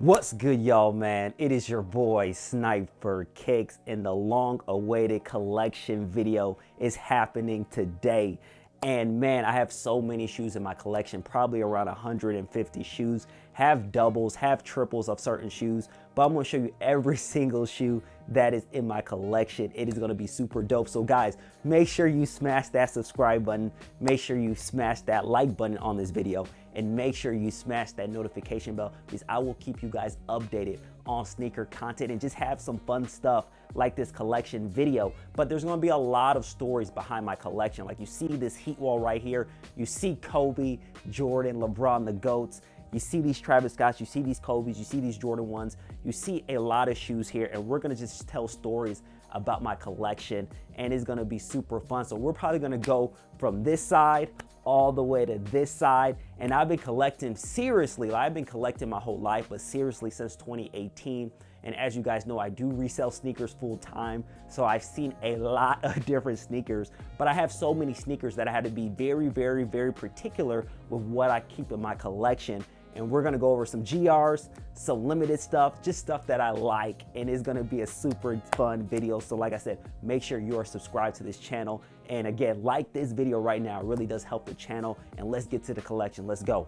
What's good, y'all, man? It is your boy Sniper Kicks, and the long-awaited collection video is happening today. And man, I have so many shoes in my collection, probably around 150 shoes, have doubles, have triples of certain shoes, but I'm gonna show you every single shoe that is in my collection. It is gonna be super dope. So guys, make sure you smash that subscribe button, make sure you smash that like button on this video, and make sure you smash that notification bell because I will keep you guys updated on sneaker content and just have some fun stuff like this collection video. But there's gonna be a lot of stories behind my collection. Like you see this Heat wall right here, you see Kobe, Jordan, LeBron, the GOATs, you see these Travis Scotts, you see these Kobe's, you see these Jordan 1s, you see a lot of shoes here, and we're gonna just tell stories about my collection, and it's gonna be super fun. So we're probably gonna go from this side all the way to this side. And I've been collecting seriously, I've been collecting my whole life, but seriously since 2018. And as you guys know, I do resell sneakers full time. So I've seen a lot of different sneakers, but I have so many sneakers that I had to be very, very, very particular with what I keep in my collection. And we're gonna go over some GRs, some limited stuff, just stuff that I like, and it's gonna be a super fun video. So like I said, make sure you are subscribed to this channel. And again, like this video right now, it really does help the channel. And let's get to the collection, let's go.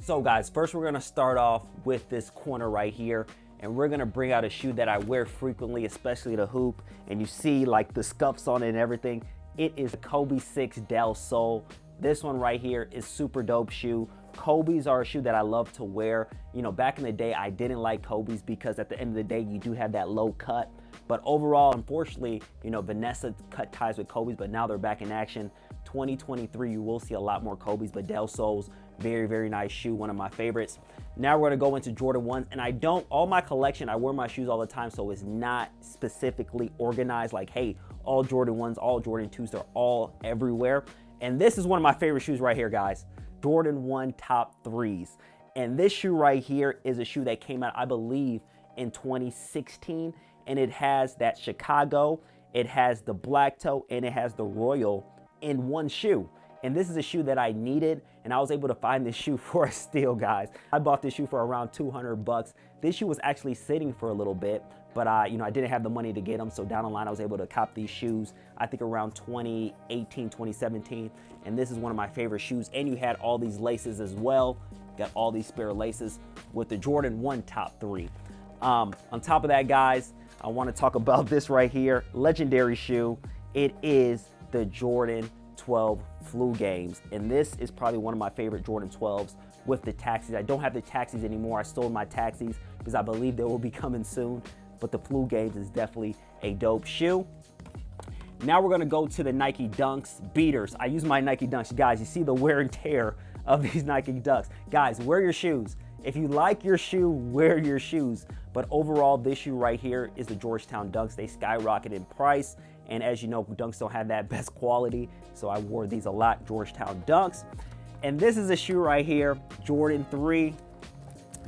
So guys, first we're gonna start off with this corner right here, and we're gonna bring out a shoe that I wear frequently, especially the hoop. And you see like the scuffs on it and everything. It is a Kobe 6 Del Sol. This one right here is super dope shoe. Kobe's are a shoe that I love to wear. You know, back in the day, I didn't like Kobe's because at the end of the day, you do have that low cut. But overall, unfortunately, you know, Vanessa cut ties with Kobe's, but now they're back in action. 2023, you will see a lot more Kobe's, but Del Sol's very, very nice shoe, one of my favorites. Now we're gonna go into Jordan 1s, and all my collection, I wear my shoes all the time, so it's not specifically organized like, hey, all Jordan 1s, all Jordan 2s, they're all everywhere. And this is one of my favorite shoes right here, guys. Jordan 1 Top 3s. And this shoe right here is a shoe that came out, I believe, in 2016. And it has that Chicago, it has the black toe, and it has the Royal in one shoe. And this is a shoe that I needed, and I was able to find this shoe for a steal, guys. I bought this shoe for around 200 bucks. This shoe was actually sitting for a little bit, but you know, I didn't have the money to get them, so down the line I was able to cop these shoes, I think around 2018, 2017, and this is one of my favorite shoes. And you had all these laces as well, got all these spare laces with the Jordan 1 Top 3. On top of that, guys, I want to talk about this right here, legendary shoe. It is the Jordan 12 Flu Games, and this is probably one of my favorite Jordan 12s with the taxis. I don't have the taxis anymore. I sold my taxis because I believe they will be coming soon, but the Flu Games is definitely a dope shoe. Now we're gonna go to the Nike Dunks beaters. I use my Nike Dunks. Guys, you see the wear and tear of these Nike Dunks. Guys, wear your shoes. If you like your shoe, wear your shoes. But overall, this shoe right here is the Georgetown Dunks. They skyrocketed in price. And as you know, Dunks don't have that best quality. So I wore these a lot, Georgetown Dunks. And this is a shoe right here, Jordan 3.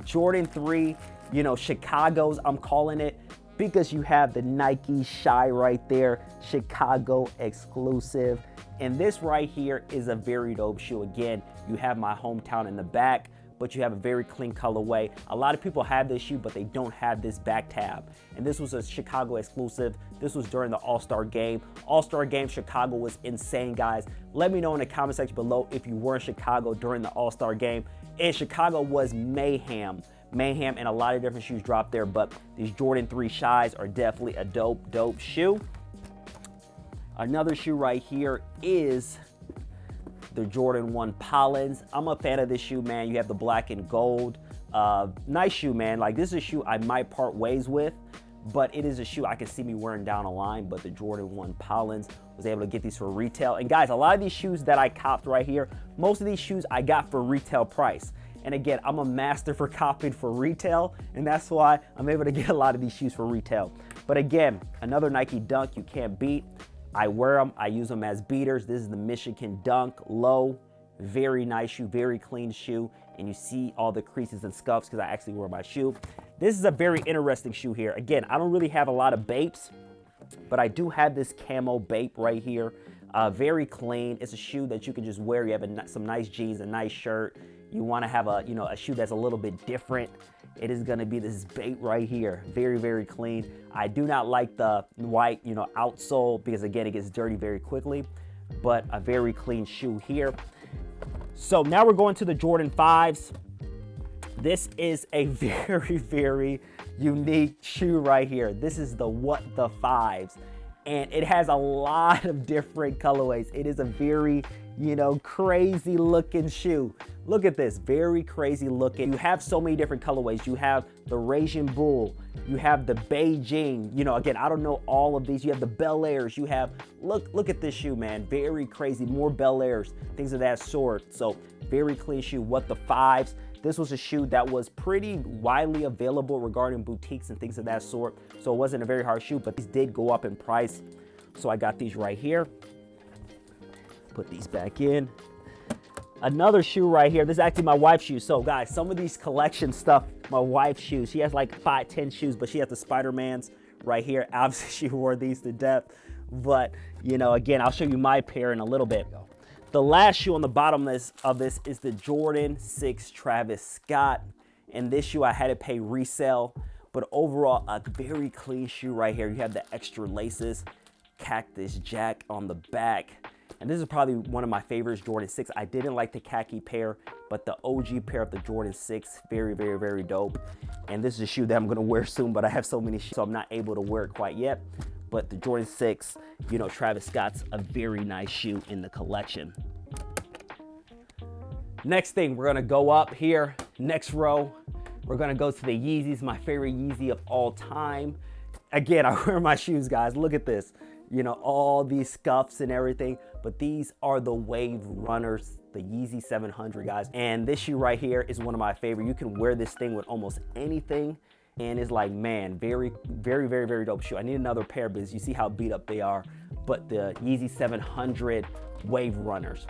Jordan 3, you know, Chicago's, I'm calling it, because you have the Nike Shy right there, Chicago exclusive. And this right here is a very dope shoe. Again, you have my hometown in the back, but you have a very clean colorway. A lot of people have this shoe, but they don't have this back tab. And this was a Chicago exclusive. This was during the All-Star Game. All-Star Game, Chicago was insane, guys. Let me know in the comment section below if you were in Chicago during the All-Star Game. And Chicago was mayhem. Mayhem, and a lot of different shoes dropped there, but these Jordan 3 Shies are definitely a dope shoe. Another shoe right here is the Jordan 1 Pollens. I'm a fan of this shoe, man. You have the black and gold. Nice shoe, man. Like, this is a shoe I might part ways with, but it is a shoe I can see me wearing down the line. But the Jordan 1 Pollens, was able to get these for retail. And guys, a lot of these shoes that I copped right here, most of these shoes I got for retail price. And again, I'm a master for copying for retail, and that's why I'm able to get a lot of these shoes for retail. But again, another Nike Dunk you can't beat. I wear them, I use them as beaters. This is the Michigan Dunk Low. Very nice shoe, very clean shoe. And you see all the creases and scuffs because I actually wear my shoe. This is a very interesting shoe here. Again, I don't really have a lot of Bapes, but I do have this camo Bape right here. Very clean. It's a shoe that you can just wear. You have some nice jeans, a nice shirt. you want to have a, you know, a shoe that's a little bit different, it is going to be this bait right here. Very, very clean. I do not like the white, you know, outsole because again, it gets dirty very quickly, but a very clean shoe here. So now we're going to the Jordan 5s. This is a very, very unique shoe right here. This is the What the 5s. And it has a lot of different colorways. It is a very, you know, crazy looking shoe. Look at this, very crazy looking. You have so many different colorways. You have the Raging Bull, you have the Beijing, you know, again, I don't know all of these. You have the Bel Airs, you have, look at this shoe, man, very crazy, more Bel Airs, things of that sort. So very clean shoe, What the 5s. This was a shoe that was pretty widely available regarding boutiques and things of that sort. So it wasn't a very hard shoe, but these did go up in price. So I got these right here. Put these back in. Another shoe right here. This is actually my wife's shoe. So guys, some of these collection stuff, my wife's shoes, she has like 5, 10 shoes, but she has the Spider-Mans right here. Obviously she wore these to death, but you know, again, I'll show you my pair in a little bit. The last shoe on the bottom of this is the Jordan 6 Travis Scott. And this shoe I had to pay resale, but overall a very clean shoe right here. You have the extra laces, Cactus Jack on the back. And this is probably one of my favorites, Jordan 6. I didn't like the khaki pair, but the OG pair of the Jordan 6, very, very, very dope. And this is a shoe that I'm gonna wear soon, but I have so many shoes, so I'm not able to wear it quite yet. But the Jordan 6, you know, Travis Scott's a very nice shoe in the collection. Next thing, we're gonna go up here, next row. We're gonna go to the Yeezys, my favorite Yeezy of all time. Again, I wear my shoes, guys, look at this. You know, all these scuffs and everything, but these are the Wave Runners, the Yeezy 700, guys. And this shoe right here is one of my favorite. You can wear this thing with almost anything. And it's like, man, very, very, very, very dope shoe. I need another pair because you see how beat up they are. But the Yeezy 700 Wave Runners.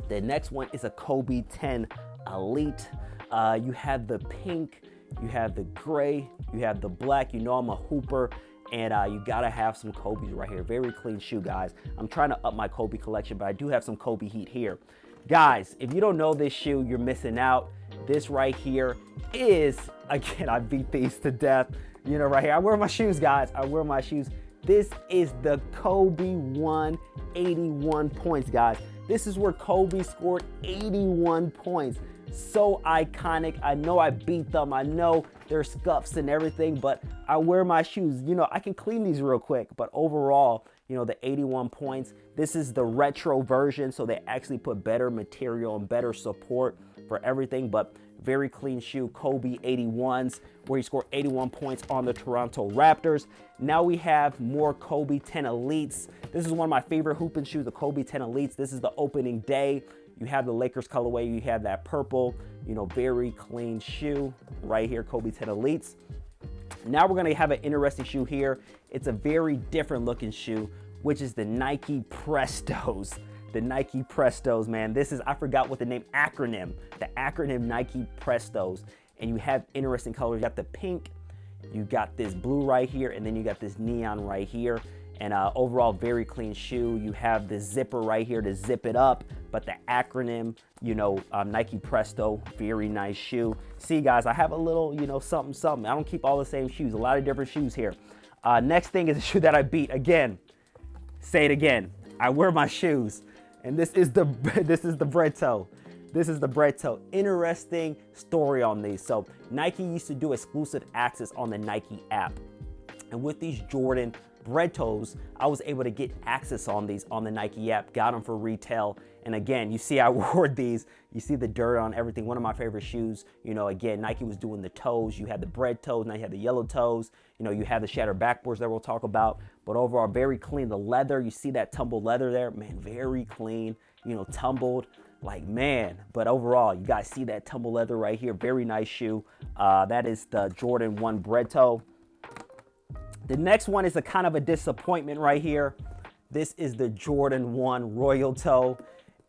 The next one is a Kobe 10 Elite. You have the pink, you have the gray, you have the black. You know I'm a hooper, and you gotta have some Kobe's right here. Very clean shoe, guys. I'm trying to up my Kobe collection, but I do have some Kobe heat here. Guys, if you don't know this shoe, you're missing out. This right here is, again, I beat these to death. You know, right here, I wear my shoes, guys. I wear my shoes. This is the Kobe 181 points, guys. This is where Kobe scored 81 points. So iconic. I know I beat them. I know there's scuffs and everything, but I wear my shoes. You know, I can clean these real quick, but overall, you know, the 81 points. This is the retro version, so they actually put better material and better support for everything, but very clean shoe, Kobe 81s, where he scored 81 points on the Toronto Raptors. Now we have more Kobe 10 Elites. This is one of my favorite hooping shoes, the Kobe 10 Elites. This is the opening day. You have the Lakers colorway, you have that purple, you know, very clean shoe right here, Kobe 10 Elites. Now we're gonna have an interesting shoe here. It's a very different looking shoe, which is the Nike Prestos. The Nike Prestos, man. This is, I forgot what the acronym, the acronym Nike Prestos. And you have interesting colors. You got the pink, you got this blue right here, and then you got this neon right here. And overall, very clean shoe. You have the zipper right here to zip it up, but the acronym, you know, Nike Presto, very nice shoe. See, guys, I have a little, you know, something. I don't keep all the same shoes, a lot of different shoes here. Next thing is a shoe that I beat. Again, say it again. I wear my shoes. And this is the bread toe. This is the bread toe. Interesting story on these. So Nike used to do exclusive access on the Nike app. And with these Jordan bread toes, I was able to get access on these on the Nike app, got them for retail. And again, you see I wore these, you see the dirt on everything. One of my favorite shoes, you know, again, Nike was doing the toes. You had the bread toes, now you have the yellow toes. You know, you have the shattered backboards that we'll talk about, but overall very clean. The leather, you see that tumbled leather there, man, very clean, you know, tumbled, like, man. But overall, you guys see that tumbled leather right here, very nice shoe. That is the Jordan 1 bread toe. The next one is a kind of a disappointment right here. This is the Jordan 1 Royal Toe.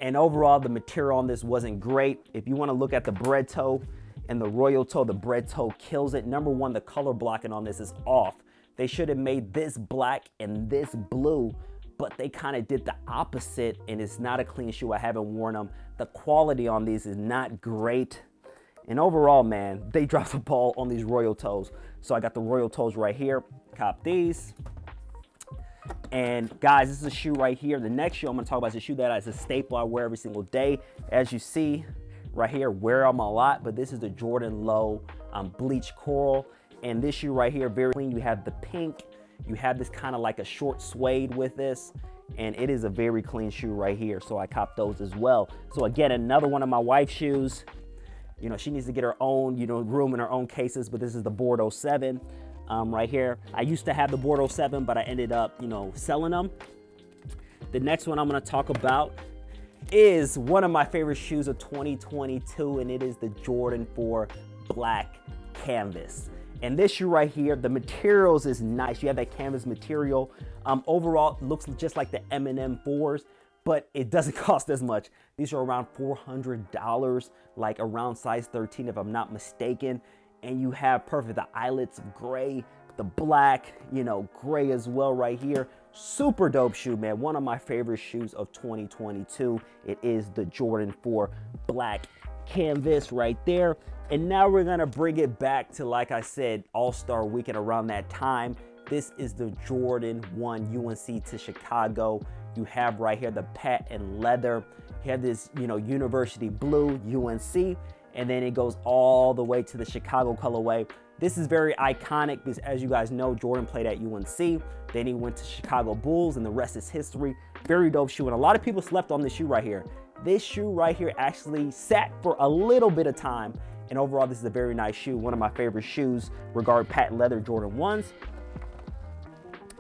And overall, the material on this wasn't great. If you want to look at the bread toe and the Royal Toe, the bread toe kills it. Number one, the color blocking on this is off. They should have made this black and this blue, but they kind of did the opposite, and it's not a clean shoe. I haven't worn them. The quality on these is not great. And overall, man, they dropped the ball on these Royal Toes. So I got the Royal Toes right here. Cop these. And guys, this is a shoe right here. The next shoe I'm gonna talk about is a shoe that is a staple I wear every single day. As you see right here, wear them a lot, but this is the Jordan Low Bleach Coral. And this shoe right here, very clean. You have the pink. You have this kind of like a short suede with this. And it is a very clean shoe right here. So I copped those as well. So again, another one of my wife's shoes. You know, she needs to get her own, you know, room in her own cases, but this is the Bordeaux 7 right here. I used to have the Bordeaux 7, but I ended up, you know, selling them. The next one I'm gonna talk about is one of my favorite shoes of 2022, and it is the Jordan 4 Black Canvas. And this shoe right here, the materials is nice. You have that canvas material. Overall, it looks just like the M&M 4s, but it doesn't cost as much. These are around $400, like around size 13 if I'm not mistaken. And you have perfect, the eyelets of gray, the black, you know, gray as well right here. Super dope shoe, man. One of my favorite shoes of 2022. It is the Jordan 4 Black Canvas right there. And now we're gonna bring it back to, like I said, All-Star Weekend around that time. This is the Jordan 1 UNC to Chicago. You have right here the patent leather. You have this, you know, University Blue UNC, and then it goes all the way to the Chicago colorway. This is very iconic because, as you guys know, Jordan played at UNC. Then he went to Chicago Bulls, and the rest is history. Very dope shoe, and a lot of people slept on this shoe right here. This shoe right here actually sat for a little bit of time, and overall, this is a very nice shoe. One of my favorite shoes regarding patent leather Jordan 1s.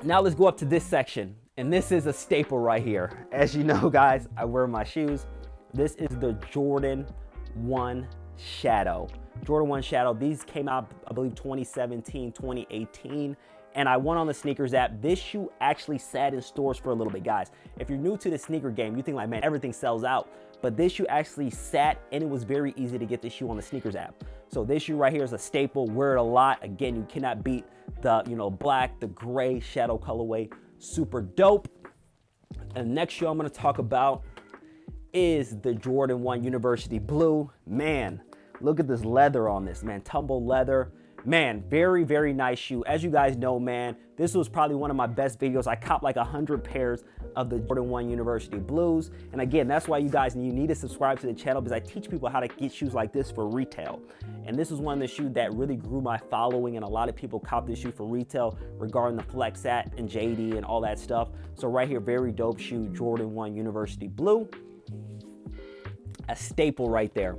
Now let's go up to this section. And this is a staple right here. As you know, guys, I wear my shoes. This is the Jordan 1 Shadow. Jordan 1 Shadow. These came out, I believe, 2017, 2018. And I went on the sneakers app. This shoe actually sat in stores for a little bit, guys. If you're new to the sneaker game, you think like, man, everything sells out. But this shoe actually sat, and it was very easy to get this shoe on the sneakers app. So this shoe right here is a staple. Wear it a lot. Again, you cannot beat the, you know, black, the gray shadow colorway. Super dope. And the next shoe I'm going to talk about is the Jordan 1 University Blue. Man, look at this leather on this, man. Tumble leather. Man, very, very nice shoe. As you guys know, man, this was probably one of my best videos. I copped like 100 pairs of the Jordan 1 University Blues. And again, that's why you guys, you need to subscribe to the channel, because I teach people how to get shoes like this for retail. And this was one of the shoes that really grew my following, and a lot of people cop this shoe for retail regarding the Flexat and JD and all that stuff. So right here, very dope shoe, Jordan 1 University Blue. A staple right there.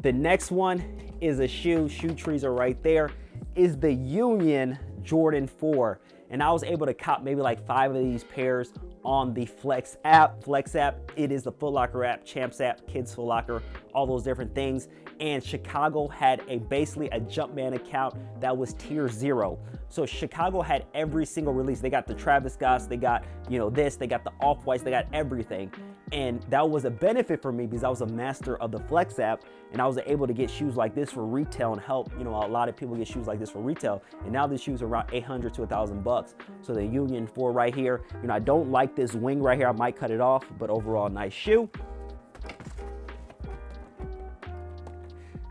The next one is a shoe trees are right there, is the Union Jordan 4. And I was able to cop maybe like 5 of these pairs on the Flex app. Flex app, it is the Foot Locker app, Champs app, Kids Foot Locker, all those different things. And Chicago had basically a Jumpman account that was tier 0. So Chicago had every single release. They got the Travis Scotts, they got, you know, this, they got the Off-Whites, they got everything. And that was a benefit for me because I was a master of the Flex app, and I was able to get shoes like this for retail and help, you know, a lot of people get shoes like this for retail. And now these shoes are around 800 to 1,000 bucks. So the Union 4 right here, you know, I don't like this wing right here. I might cut it off, but overall nice shoe.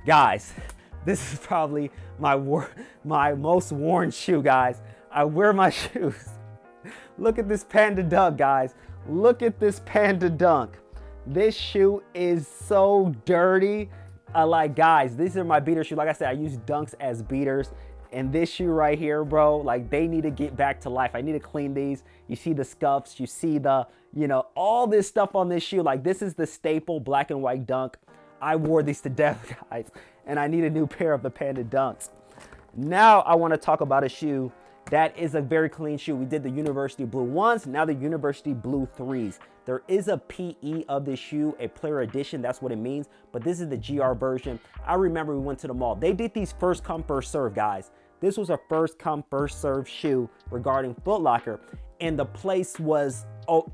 Guys, this is probably my most worn shoe, guys. I wear my shoes. Look at this Panda Dunk, guys. Look at this Panda Dunk. This shoe is so dirty. Like, guys, these are my beater shoes. Like I said, I use Dunks as beaters. And this shoe right here, bro, like, they need to get back to life. I need to clean these. You see the scuffs. You see the, you know, all this stuff on this shoe. Like, this is the staple black and white Dunk. I wore these to death, guys. And I need a new pair of the Panda Dunks. Now I want to talk about a shoe that is a very clean shoe. We did the University Blue 1s, now the University Blue 3s. There is a PE of this shoe, a player edition, that's what it means, but this is the GR version. I remember we went to the mall. They did these first come, first serve, guys. This was a first come, first serve shoe regarding Foot Locker, and the place was,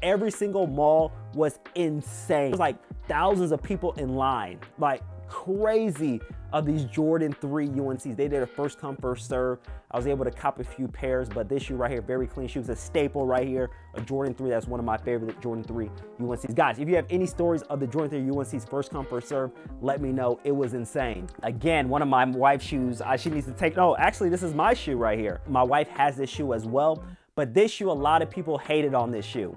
every single mall was insane. It was like thousands of people in line, like crazy of these Jordan 3 UNCs. They did a first come, first serve. I was able to cop a few pairs, but this shoe right here, very clean shoe. It's a staple right here, a Jordan 3. That's one of my favorite Jordan 3 UNCs. Guys, if you have any stories of the Jordan 3 UNCs first come, first serve, let me know. It was insane. Again, one of my wife's shoes, she needs to take, no, actually, this is my shoe right here. My wife has this shoe as well, but this shoe, a lot of people hated on this shoe.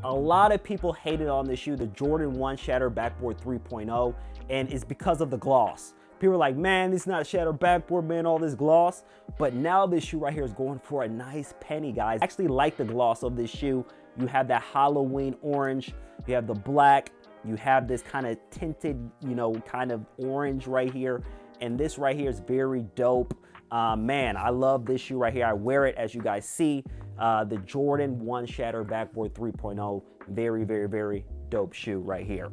A lot of people hated on this shoe, the Jordan 1 Shatter Backboard 3.0, and it's because of the gloss. People are like, man, this is not a Shatter Backboard, man, all this gloss. But now this shoe right here is going for a nice penny, guys. I actually like the gloss of this shoe. You have that Halloween orange, you have the black, you have this kind of tinted, you know, kind of orange right here. And this right here is very dope. Man, I love this shoe right here. I wear it, as you guys see. The Jordan 1 Shatter Backboard 3.0. Very, very, very dope shoe right here.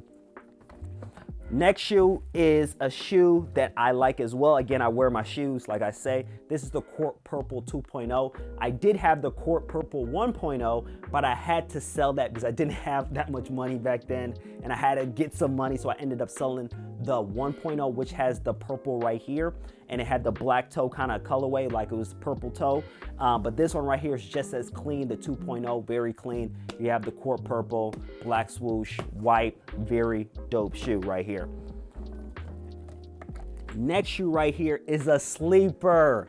Next shoe is a shoe that I like as well. Again, I wear my shoes, like I say. This is the Court Purple 2.0. I did have the Court Purple 1.0, but I had to sell that because I didn't have that much money back then, and I had to get some money, so I ended up selling the 1.0, which has the purple right here, and it had the black toe kind of colorway, like it was purple toe. But this one right here is just as clean, the 2.0, very clean. You have the Court Purple, black swoosh, white, very dope shoe right here. Next shoe right here is a sleeper.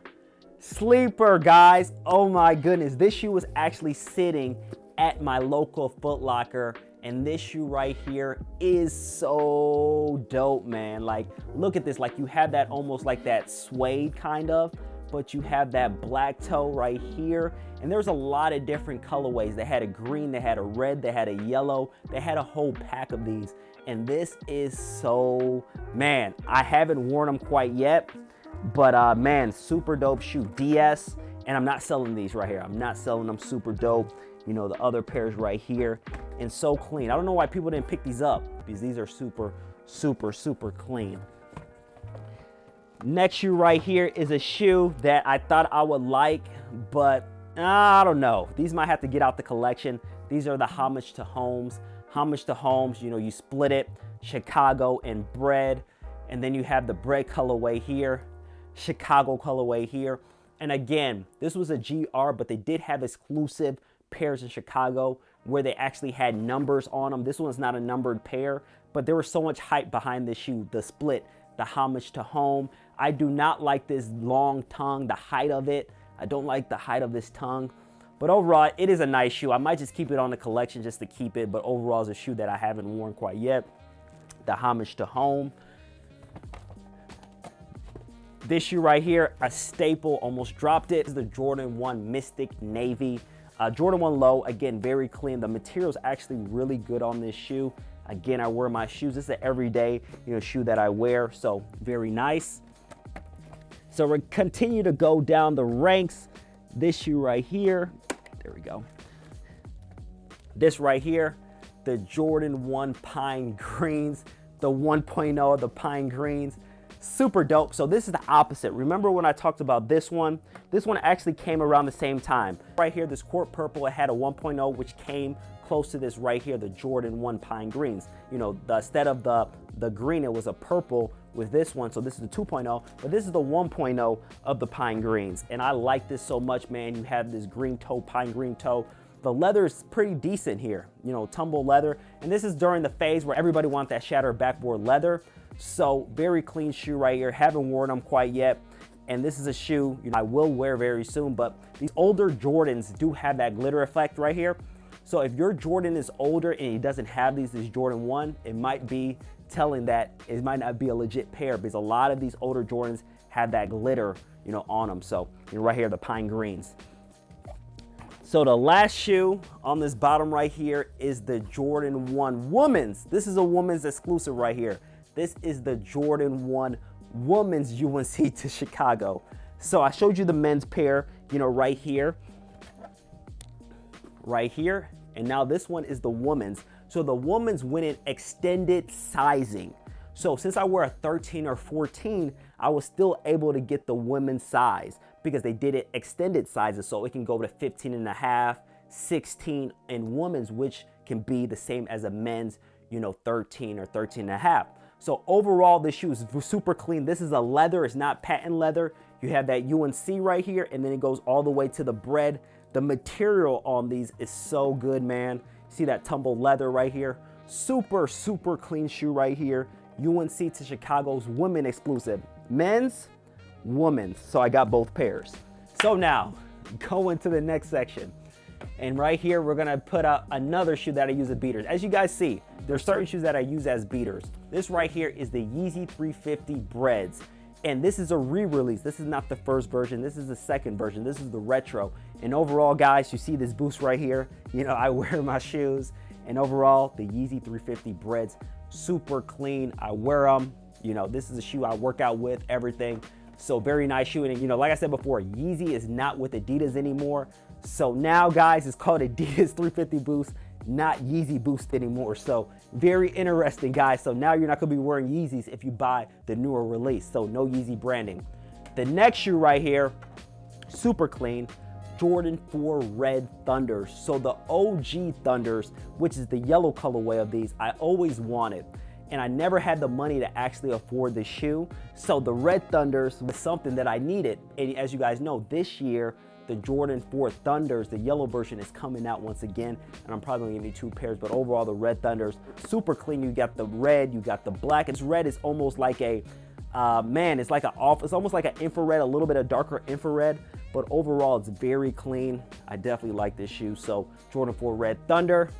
Sleeper, guys. Oh my goodness. This shoe was actually sitting at my local Foot Locker, and this shoe right here is so dope, man. Like, look at this. Like, you have that almost like that suede kind of, but you have that black toe right here. And there's a lot of different colorways. They had a green, they had a red, they had a yellow, they had a whole pack of these. And this is so, man, I haven't worn them quite yet, but man, super dope shoe, DS. And I'm not selling these right here. I'm not selling them, super dope. You know, the other pairs right here, and so clean. I don't know why people didn't pick these up, because these are super, super, super clean. Next shoe right here is a shoe that I thought I would like, but I don't know. These might have to get out the collection. These are the Homage to Holmes. Homage to Holmes, you know, you split it, Chicago and bread, and then you have the bread colorway here, Chicago colorway here. And again, this was a GR, but they did have exclusive pairs in Chicago where they actually had numbers on them. This one's not a numbered pair, but there was so much hype behind this shoe, the split, the Homage to Home. I do not like this long tongue, the height of it. I don't like the height of this tongue, but overall, it is a nice shoe. I might just keep it on the collection just to keep it, but overall, it's a shoe that I haven't worn quite yet. The Homage to Home. This shoe right here, a staple, almost dropped it. This is the Jordan 1 Mystic Navy. Jordan 1 Low, again, very clean. The material is actually really good on this shoe. Again, I wear my shoes. This is an everyday, you know, shoe that I wear, so very nice. So we continue to go down the ranks. This shoe right here, there we go. This right here, the Jordan 1 Pine Greens, the 1.0 of the Pine Greens. Super dope. So this is the opposite. Remember when I talked about this one? This one actually came around the same time. Right here, this Court Purple, it had a 1.0, which came close to this right here, the Jordan 1 Pine Greens. You know, instead of the green, it was a purple with this one. So this is the 2.0, but this is the 1.0 of the Pine Greens. And I like this so much, man. You have this green toe, pine green toe. The leather is pretty decent here, you know, tumble leather. And this is during the phase where everybody wants that Shatter Backboard leather. So very clean shoe right here. Haven't worn them quite yet. And this is a shoe, you know, I will wear very soon, but these older Jordans do have that glitter effect right here. So if your Jordan is older and he doesn't have these Jordan 1, it might be telling that it might not be a legit pair, because a lot of these older Jordans have that glitter, you know, on them. So, you know, right here, the Pine Greens. So the last shoe on this bottom right here is the Jordan 1 Women's. This is a women's exclusive right here. This is the Jordan 1 Women's UNC to Chicago. So I showed you the men's pair, you know, right here. And now this one is the woman's. So the woman's went in extended sizing. So since I wear a 13 or 14, I was still able to get the women's size because they did it extended sizes. So it can go to 15 and a half, 16 in women's, which can be the same as a men's, you know, 13 or 13 and a half. So overall, this shoe is super clean. This is a leather, it's not patent leather. You have that UNC right here, and then it goes all the way to the bread. The material on these is so good, man. See that tumbled leather right here? Super, super clean shoe right here. UNC to Chicago's women exclusive. Men's, women's. So I got both pairs. So now, going to the next section. And right here, we're gonna put out another shoe that I use as beaters. As you guys see, there's certain shoes that I use as beaters. This right here is the Yeezy 350 Breads. And this is a re-release. This is not the first version. This is the second version. This is the retro. And overall, guys, you see this boost right here. You know, I wear my shoes. And overall, the Yeezy 350 Breads, super clean. I wear them. You know, this is a shoe I work out with, everything. So very nice shoe. And you know, like I said before, Yeezy is not with Adidas anymore. So now, guys, it's called Adidas 350 Boost, not Yeezy Boost anymore. So very interesting, guys. So now you're not gonna be wearing Yeezys if you buy the newer release. So no Yeezy branding. The next shoe right here, super clean, Jordan 4 Red Thunders. So the OG Thunders, which is the yellow colorway of these, I always wanted. And I never had the money to actually afford the shoe. So the Red Thunders was something that I needed. And as you guys know, this year, the Jordan 4 Thunders, the yellow version, is coming out once again, and I'm probably gonna give you 2 pairs, but overall the Red Thunders, super clean. You got the red, you got the black. It's red is almost like a, it's like it's almost like an infrared, a little bit of darker infrared, but overall it's very clean. I definitely like this shoe. So Jordan 4 Red Thunder.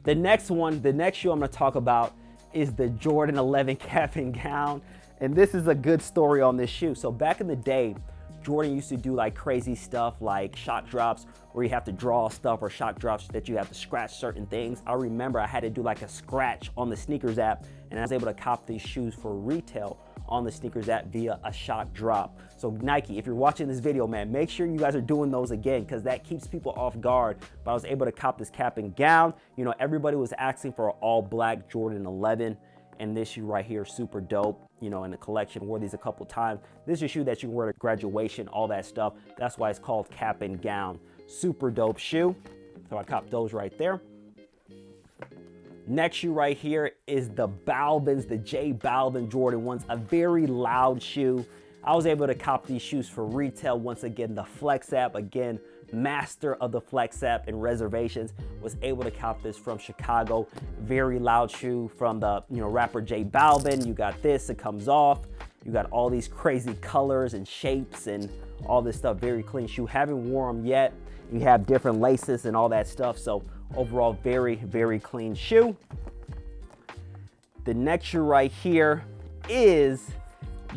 The next shoe I'm gonna talk about is the Jordan 11 Cap and Gown, and this is a good story on this shoe. So back in the day, Jordan used to do like crazy stuff like shot drops where you have to draw stuff, or shot drops that you have to scratch certain things. I remember I had to do like a scratch on the SNKRS app, and I was able to cop these shoes for retail on the SNKRS app via a shot drop. So Nike, if you're watching this video, man, make sure you guys are doing those again, because that keeps people off guard. But I was able to cop this cap and gown. You know, everybody was asking for an all black Jordan 11. And this shoe right here, super dope. You know, in the collection, wore these a couple times. This is a shoe that you can wear to graduation, all that stuff. That's why it's called cap and gown. Super dope shoe. So I copped those right there. Next shoe right here is the Balvins, the J Balvin Jordan 1s, a very loud shoe. I was able to cop these shoes for retail. Once again, the Flex app, again, master of the Flex app and reservations, was able to cop this from Chicago. Very loud shoe from the, you know, rapper J Balvin. You got this, it comes off. You got all these crazy colors and shapes and all this stuff. Very clean shoe. Haven't worn them yet. You have different laces and all that stuff. So overall, very, very clean shoe. The next shoe right here is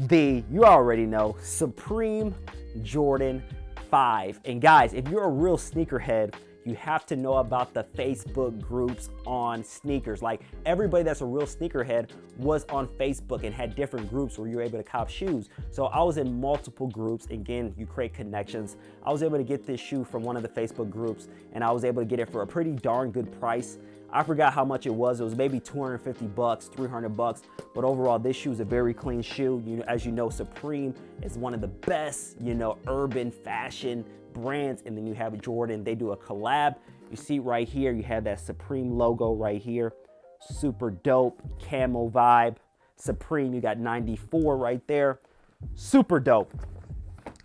the, you already know, Supreme Jordan 5. And guys, if you're a real sneakerhead, you have to know about the Facebook groups on sneakers. Like, everybody that's a real sneakerhead was on Facebook and had different groups where you were able to cop shoes. So I was in multiple groups. Again, you create connections. I was able to get this shoe from one of the Facebook groups, and I was able to get it for a pretty darn good price. I forgot how much it was. It was maybe 250 bucks, 300 bucks. But overall, this shoe is a very clean shoe. As you know, Supreme is one of the best, you know, urban fashion brands. And then you have Jordan. They do a collab. You see right here, you have that Supreme logo right here. Super dope, camo vibe. Supreme, you got 94 right there. Super dope.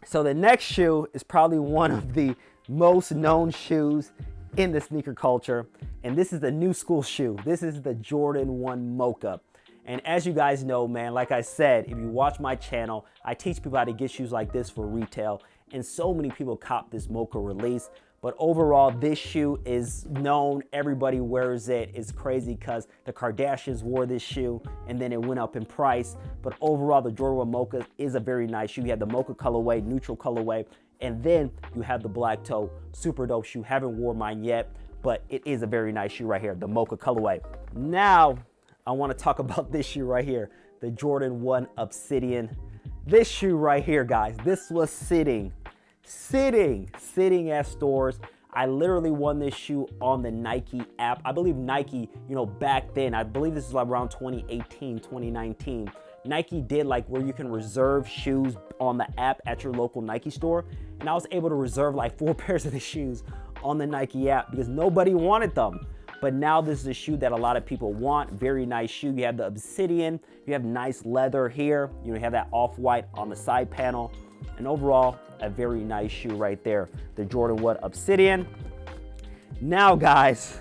So the next shoe is probably one of the most known shoes in the sneaker culture, and this is the new school shoe. This is the Jordan 1 Mocha. And as you guys know, man, like I said, if you watch my channel, I teach people how to get shoes like this for retail, and so many people cop this Mocha release. But overall, this shoe is known. Everybody wears it. It's crazy because the Kardashians wore this shoe and then it went up in price. But overall, the Jordan 1 Mocha is a very nice shoe. You have the Mocha colorway, neutral colorway, and then you have the black toe. Super dope shoe. Haven't worn mine yet, but it is a very nice shoe right here, the Mocha colorway. Now, I want to talk about this shoe right here, the Jordan 1 Obsidian. This shoe right here, guys, this was sitting at stores. I literally won this shoe on the Nike app. I believe Nike, you know, back then, I believe this is like around 2018, 2019. Nike did like where you can reserve shoes on the app at your local Nike store. And I was able to reserve like 4 pairs of the shoes on the Nike app because nobody wanted them. But now this is a shoe that a lot of people want. Very nice shoe. You have the Obsidian. You have nice leather here. You have that off-white on the side panel. And overall, a very nice shoe right there. The Jordan 1 Obsidian. Now, guys,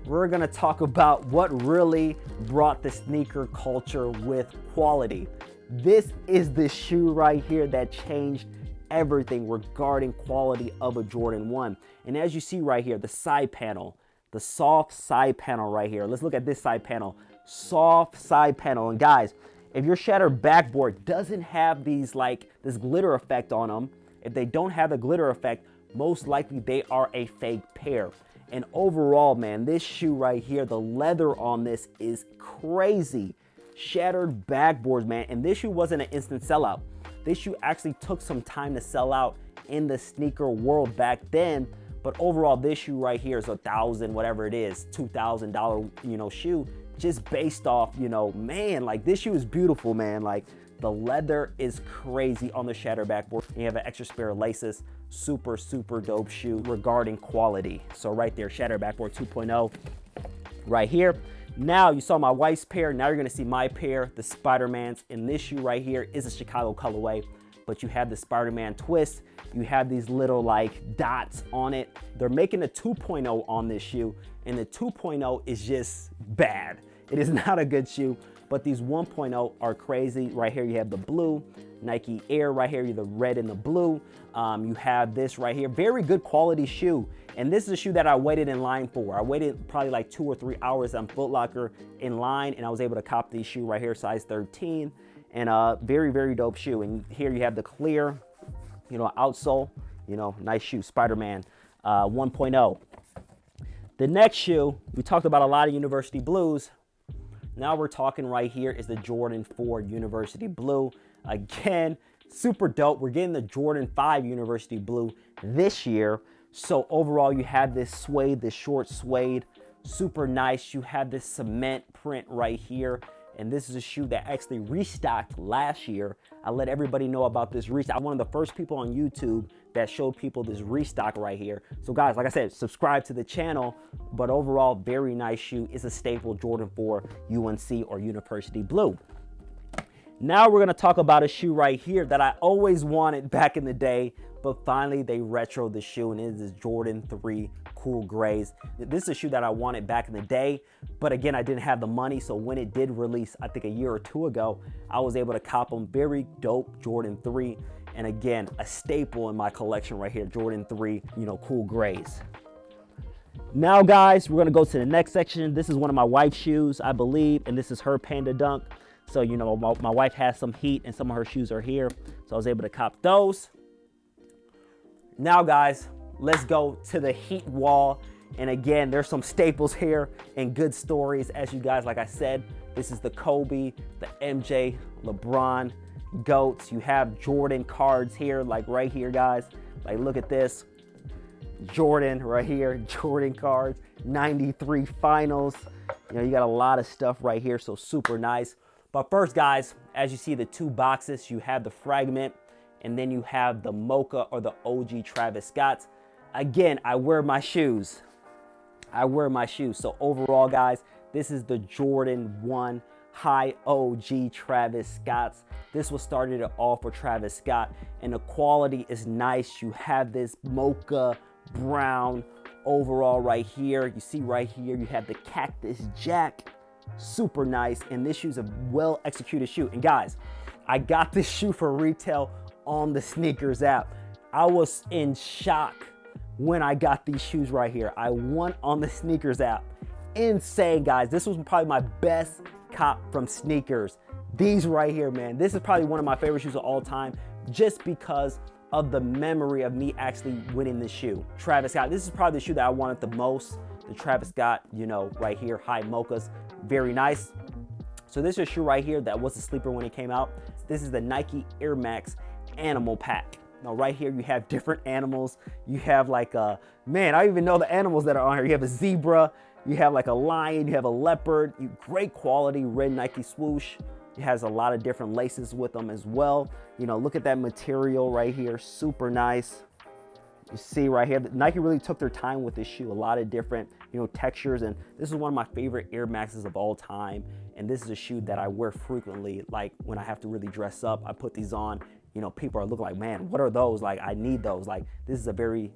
we're gonna talk about what really brought the sneaker culture with quality. This is the shoe right here that changed everything regarding quality of a Jordan 1. And as you see right here, the side panel, the soft side panel right here. Let's look at this side panel. Soft side panel. And guys, if your shattered backboard doesn't have these like this glitter effect on them, if they don't have the glitter effect, most likely they are a fake pair. And overall, man, this shoe right here, the leather on this is crazy. Shattered backboards, man. And this shoe wasn't an instant sellout. This shoe actually took some time to sell out in the sneaker world back then. But overall, this shoe right here is $1,000, whatever it is, $2,000, shoe, just based off, man, like this shoe is beautiful, man. Like the leather is crazy on the shattered backboard. And you have an extra spare of laces. Super, super dope shoe regarding quality. So right there, shattered backboard 2.0 right here. Now you saw my wife's pair. Now you're gonna see my pair, the Spider-Man's. And this shoe right here is a Chicago colorway, but you have the Spider-Man twist. You have these little like dots on it. They're making a 2.0 on this shoe, and the 2.0 is just bad. It is not a good shoe, but these 1.0 are crazy. Right here you have the blue, Nike Air right here, the red and the blue. You have this right here, very good quality shoe. And this is a shoe that I waited in line for. I waited probably like 2 or 3 hours on Foot Locker in line, and I was able to cop this shoe right here, size 13. And very, very dope shoe. And here you have the clear, outsole, nice shoe, Spider-Man 1.0. The next shoe, we talked about a lot of University Blues. Now we're talking right here is the Jordan 4 University Blue. Again, super dope. We're getting the Jordan 5 University Blue this year. So overall, you have this suede, this short suede, super nice. You have this cement print right here. And this is a shoe that actually restocked last year. I let everybody know about this restock. I'm one of the first people on YouTube that showed people this restock right here. So guys, like I said, subscribe to the channel, but overall, very nice shoe. It's a staple Jordan 4 UNC or University Blue. Now we're gonna talk about a shoe right here that I always wanted back in the day, but finally they retro the shoe, and it is Jordan 3 Cool Grays. This is a shoe that I wanted back in the day, but again, I didn't have the money, so when it did release, I think a year or two ago, I was able to cop them. Very dope Jordan 3, and again, a staple in my collection right here, Jordan 3, Cool Grays. Now guys, we're gonna go to the next section. This is one of my wife's shoes, I believe, and this is her Panda Dunk. So, my wife has some heat and some of her shoes are here. So I was able to cop those. Now guys, let's go to the heat wall. And again, there's some staples here and good stories. As you guys, like I said, this is the Kobe, the MJ, LeBron, GOATs. You have Jordan cards here, like right here, guys. Like, look at this. Jordan right here, Jordan cards, 93 finals. You got a lot of stuff right here, so super nice. But first, guys, as you see the two boxes, you have the Fragment, and then you have the Mocha or the OG Travis Scotts. Again, I wear my shoes. So overall, guys, this is the Jordan 1 High OG Travis Scotts. This was started it all for Travis Scott, and the quality is nice. You have this mocha brown overall right here. You see right here, you have the Cactus Jack. Super nice, and this shoe's a well executed shoe. And guys, I got this shoe for retail on the SNKRS app. I was in shock when I got these shoes right here. I won on the SNKRS app. Insane, guys. This was probably my best cop from SNKRS. These right here, man. This is probably one of my favorite shoes of all time, just because of the memory of me actually winning this shoe. Travis Scott, this is probably the shoe that I wanted the most. The Travis Scott, right here, high mochas, very nice. So this is a shoe right here that was a sleeper when it came out. This is the Nike Air Max Animal Pack. Now right here, you have different animals. You have like man, I don't even know the animals that are on here. You have a zebra, you have like a lion, you have a leopard, great quality red Nike swoosh. It has a lot of different laces with them as well. Look at that material right here, super nice. You see right here, Nike really took their time with this shoe. A lot of different, textures. And this is one of my favorite Air Maxes of all time. And this is a shoe that I wear frequently. Like when I have to really dress up, I put these on. People are looking like, man, what are those? Like, I need those. Like, this is a very,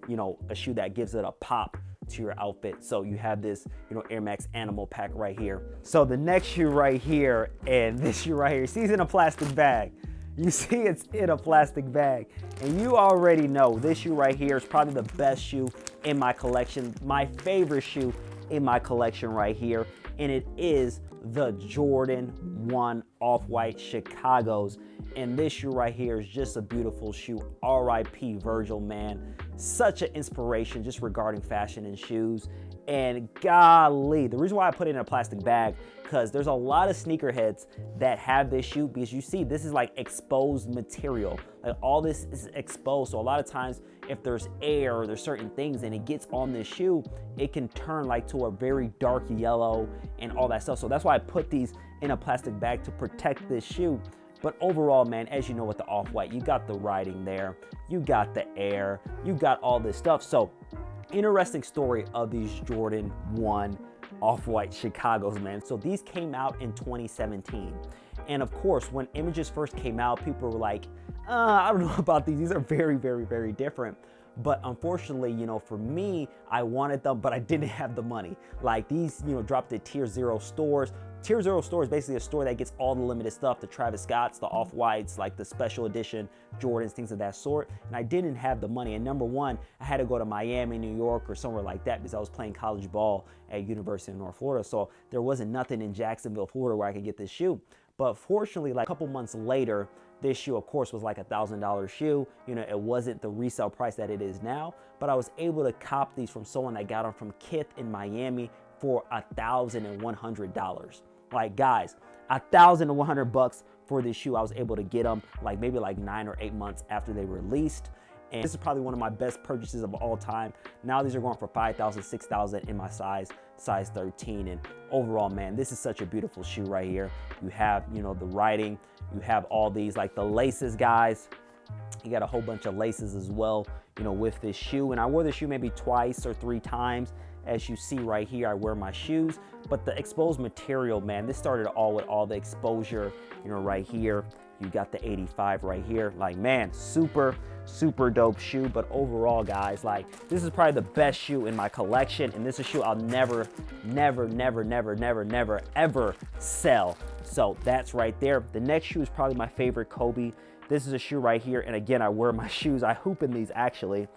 a shoe that gives it a pop to your outfit. So you have this, Air Max Animal Pack right here. So the next shoe right here, and this shoe right here, see, it's in a plastic bag. You see it's in a plastic bag. And you already know this shoe right here is probably the best shoe in my collection, my favorite shoe in my collection right here. And it is the Jordan 1 Off-White Chicago's. And this shoe right here is just a beautiful shoe. R.I.P. Virgil, man. Such an inspiration just regarding fashion and shoes. And golly, the reason why I put it in a plastic bag, because there's a lot of sneakerheads that have this shoe, because you see this is like exposed material. Like all this is exposed. So a lot of times if there's air or there's certain things and it gets on this shoe, it can turn like to a very dark yellow and all that stuff. So that's why I put these in a plastic bag to protect this shoe. But overall, man, as you know, with the Off-White, you got the writing there, you got the air, you got all this stuff. So interesting story of these Jordan 1 Off-White Chicago's, man. So these came out in 2017. And of course, when images first came out, people were like, I don't know about these. These are very, very, very different. But unfortunately, for me, I wanted them, but I didn't have the money. Like these, dropped at Tier Zero stores. Tier Zero store is basically a store that gets all the limited stuff, the Travis Scotts, the Off-Whites, like the special edition Jordans, things of that sort. And I didn't have the money. And number one, I had to go to Miami, New York, or somewhere like that because I was playing college ball at University of North Florida. So there wasn't nothing in Jacksonville, Florida where I could get this shoe. But fortunately, like a couple months later, this shoe, of course, was like $1,000 shoe. It wasn't the resale price that it is now, but I was able to cop these from someone that got them from Kith in Miami for $1,100. Like guys, $1,100 for this shoe. I was able to get them like maybe like 9 or 8 months after they released. And this is probably one of my best purchases of all time. Now these are going for $5,000, $6,000 in my size 13. And overall, man, this is such a beautiful shoe right here. You have, the writing, you have all these like the laces, guys. You got a whole bunch of laces as well, with this shoe. And I wore this shoe maybe twice or 3 times. As you see right here, I wear my shoes, but the exposed material, man, this started all with all the exposure, right here. You got the 85 right here. Like, man, super, super dope shoe. But overall, guys, like, this is probably the best shoe in my collection. And this is a shoe I'll never, never, never, never, never, never, ever sell. So that's right there. The next shoe is probably my favorite, Kobe. This is a shoe right here. And again, I wear my shoes. I hoop in these actually.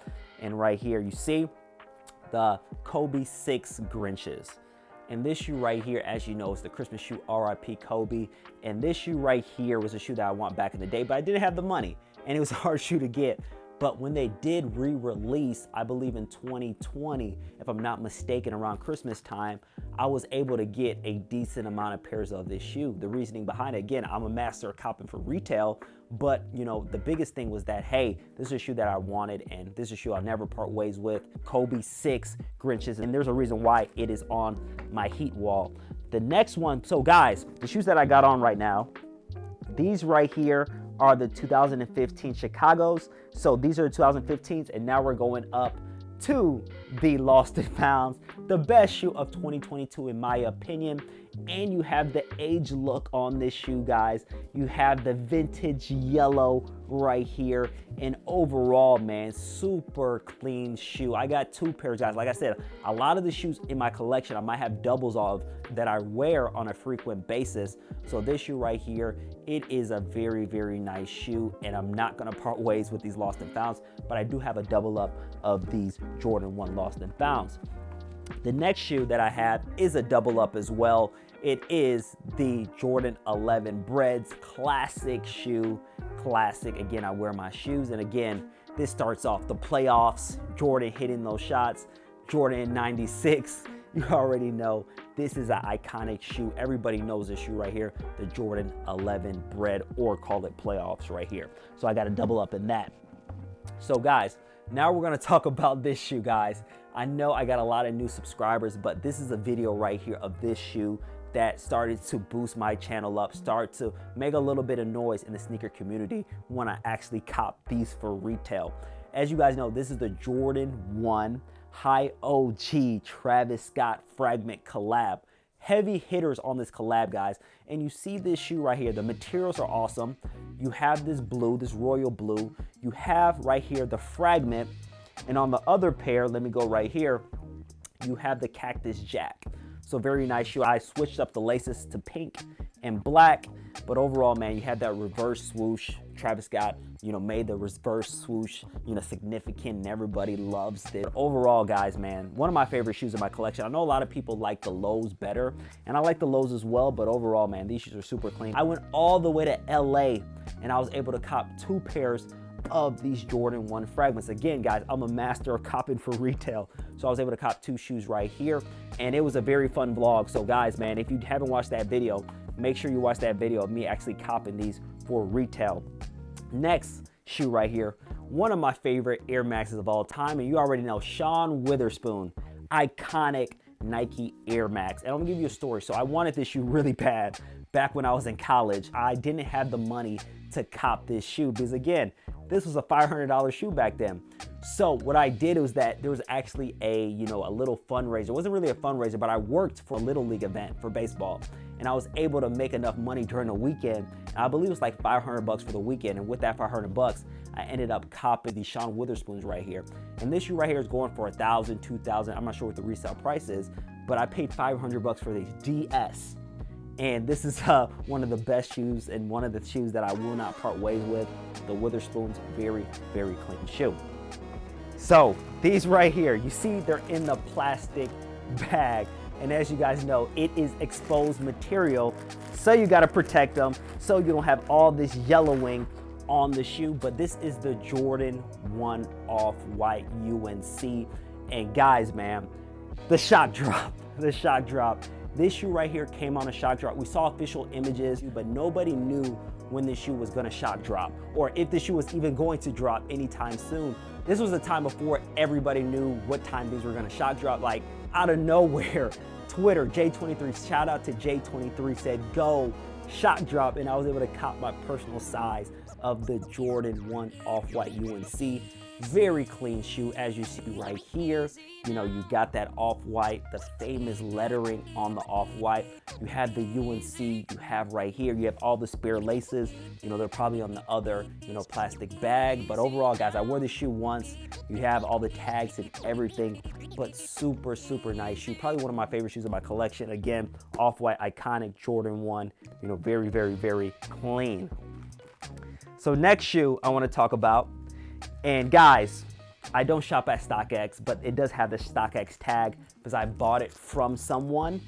And right here, you see the Kobe 6 Grinches. And this shoe right here, as you know, is the Christmas shoe, R.I.P. Kobe. And this shoe right here was a shoe that I want back in the day, but I didn't have the money. And it was a hard shoe to get. But when they did re-release, I believe in 2020, if I'm not mistaken, around Christmas time, I was able to get a decent amount of pairs of this shoe. The reasoning behind it, again, I'm a master of copping for retail, but the biggest thing was that, hey, this is a shoe that I wanted, and this is a shoe I'll never part ways with. Kobe 6 Grinches, and there's a reason why it is on my Heat wall. The next one, so guys, the shoes that I got on right now, these right here are the 2015 Chicago's. So these are the 2015s, and now we're going up to the Lost and Founds, the best shoe of 2022 in my opinion. And you have the age look on this shoe, guys. You have the vintage yellow right here. And overall, man, super clean shoe. I got 2 pairs, guys. Like I said, a lot of the shoes in my collection I might have doubles of that I wear on a frequent basis. So this shoe right here, it is a very, very nice shoe, and I'm not gonna part ways with these Lost and Founds, but I do have a double up of these Jordan 1 Lost and Founds. The next shoe that I have is a double up as well. It is the Jordan 11 Breads classic shoe. Classic. Again, I wear my shoes, and again, this starts off the playoffs, Jordan hitting those shots, Jordan in 96. You already know this is an iconic shoe. Everybody knows this shoe right here, the Jordan 11 Bread, or call it playoffs right here. So I got to double up in that. So guys, now we're going to talk about this shoe, guys. I know I got a lot of new subscribers, but this is a video right here of this shoe that started to boost my channel up, start to make a little bit of noise in the sneaker community when I actually cop these for retail. As you guys know, this is the Jordan 1 High OG Travis Scott Fragment collab. Heavy hitters on this collab, guys. And you see this shoe right here. The materials are awesome. You have this blue, this royal blue. You have right here the Fragment. And on the other pair, let me go right here, you have the Cactus Jack. So very nice shoe. I switched up the laces to pink and black, but overall, man, you had that reverse swoosh. Travis Scott, made the reverse swoosh, significant, and everybody loves it. But overall, guys, man, one of my favorite shoes in my collection. I know a lot of people like the lows better, and I like the lows as well, but overall, man, these shoes are super clean. I went all the way to LA, and I was able to cop 2 pairs of these Jordan 1 Fragments. Again, guys, I'm a master of copping for retail, so I was able to cop 2 shoes right here, and it was a very fun vlog. So guys, man, if you haven't watched that video, make sure you watch that video of me actually copping these for retail. Next shoe right here, one of my favorite Air Maxes of all time, and you already know, Sean Wotherspoon, iconic Nike Air Max. And I'm gonna give you a story. So I wanted this shoe really bad back when I was in college. I didn't have the money to cop this shoe because, again, this was a $500 shoe back then. So what I did was that there was actually a little fundraiser. It wasn't really a fundraiser, but I worked for a Little League event for baseball, and I was able to make enough money during the weekend. And I believe it was like $500 for the weekend, and with that $500, I ended up copping these Sean Wotherspoons right here. And this shoe right here is going for $1,000, $2,000. I'm not sure what the resale price is, but I paid $500 for these DS. And this is one of the best shoes and one of the shoes that I will not part ways with. The Wotherspoons, very, very clean shoe. So these right here, you see they're in the plastic bag. And as you guys know, it is exposed material. So you gotta protect them so you don't have all this yellowing on the shoe. But this is the Jordan 1 Off-White UNC. And guys, man, the shock drop, the shock drop. This shoe right here came on a shock drop. We saw official images, but nobody knew when this shoe was gonna shock drop or if the shoe was even going to drop anytime soon. This was a time before everybody knew what time these were gonna shock drop. Like out of nowhere, Twitter, J23, shout out to J23, said go shock drop, and I was able to cop my personal size of the Jordan 1 Off-White UNC. Very clean shoe, as you see right here. You got that off-white, the famous lettering on the off-white. You have the UNC, you have right here, you have all the spare laces. They're probably on the other, plastic bag. But overall, guys, I wore this shoe once. You have all the tags and everything, but super, super nice shoe. Probably one of my favorite shoes in my collection. Again, off-white, iconic Jordan 1, very, very, very clean. So next shoe I want to talk about. And guys, I don't shop at StockX, but it does have the StockX tag because I bought it from someone.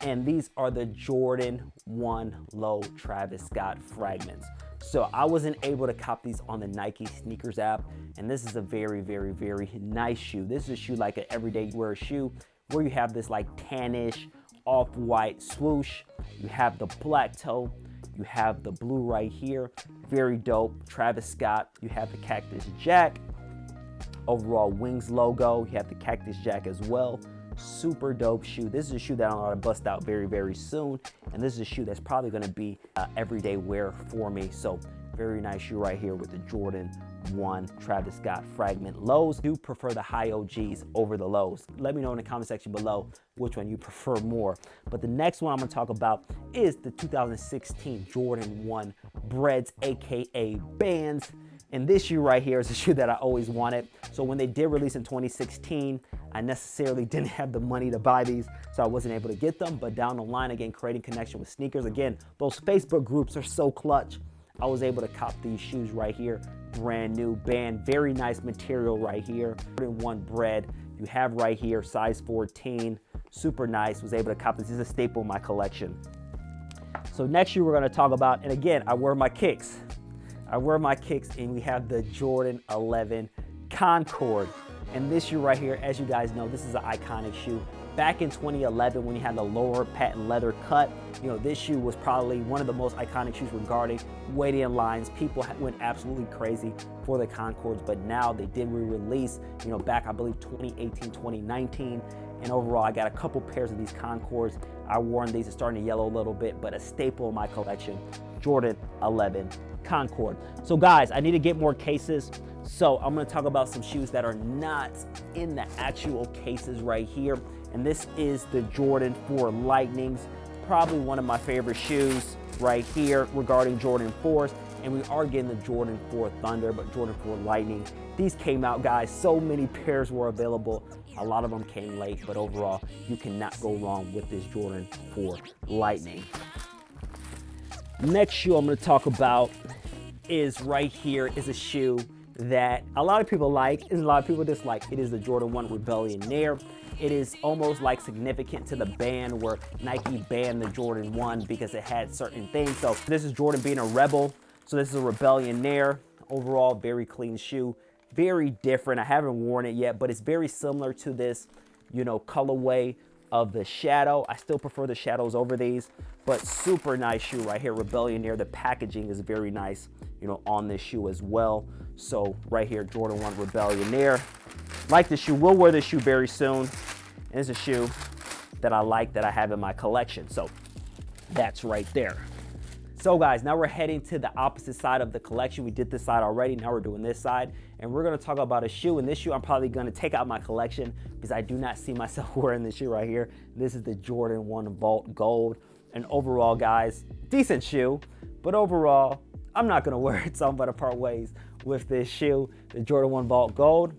And these are the Jordan 1 Low Travis Scott Fragments. So I wasn't able to cop these on the Nike sneakers app. And this is a very, very, very nice shoe. This is a shoe like an everyday wear shoe where you have this like tannish off-white swoosh. You have the black toe. You have the blue right here, very dope. Travis Scott, you have the Cactus Jack, overall Wings logo, you have the Cactus Jack as well. Super dope shoe. This is a shoe that I'm gonna bust out very, very soon. And this is a shoe that's probably gonna be everyday wear for me. So very nice shoe right here with the Jordan 1 Travis Scott Fragment lows. Do prefer the high OGs over the lows. Let me know in the comment section below which one you prefer more. But the next one I'm gonna talk about is the 2016 Jordan 1 Breads, AKA Bands. And this shoe right here is a shoe that I always wanted. So when they did release in 2016, I necessarily didn't have the money to buy these, so I wasn't able to get them. But down the line, again, creating connection with sneakers. Again, those Facebook groups are so clutch. I was able to cop these shoes right here. Brand new band, very nice material right here. Jordan 1 Bread, you have right here, size 14, super nice. Was able to cop this. This is a staple in my collection. So next shoe we're gonna talk about, and again, I wear my kicks. And we have the Jordan 11 Concord. And this shoe right here, as you guys know, this is an iconic shoe. Back in 2011, when you had the lower patent leather cut, this shoe was probably one of the most iconic shoes regarding waiting lines. People went absolutely crazy for the Concords, but now they did re-release, back, I believe, 2018, 2019. And overall, I got a couple pairs of these Concords. I wore these, it's starting to yellow a little bit, but a staple in my collection. Jordan 11 Concord. So guys, I need to get more cases. So I'm gonna talk about some shoes that are not in the actual cases right here. And this is the Jordan 4 Lightnings, probably one of my favorite shoes right here regarding Jordan 4s. And we are getting the Jordan 4 Thunder, but Jordan 4 Lightning. These came out, guys, so many pairs were available. A lot of them came late, but overall, you cannot go wrong with this Jordan 4 Lightning. Next shoe I'm gonna talk about is right here, is a shoe that a lot of people like and a lot of people dislike. It is the Jordan 1 Rebellionaire. It is almost like significant to the ban where Nike banned the Jordan 1 because it had certain things. So this is Jordan being a rebel. So this is a Rebellionaire. Overall, very clean shoe, very different. I haven't worn it yet, but it's very similar to this, you know, colorway of the Shadow. I still prefer the Shadows over these, but super nice shoe right here, Rebellionaire. The packaging is very nice, you know, on this shoe as well. So right here, Jordan 1 Rebellionaire. Like the shoe, we'll wear this shoe very soon. And it's a shoe that I like, that I have in my collection. So that's right there. So guys, now we're heading to the opposite side of the collection. We did this side already, now we're doing this side. And we're gonna talk about a shoe, and this shoe I'm probably gonna take out my collection because I do not see myself wearing this shoe right here. This is the Jordan 1 Vault Gold. And overall, guys, decent shoe, but overall, I'm not gonna wear it, so I'm gonna part ways with this shoe, the Jordan 1 Vault Gold.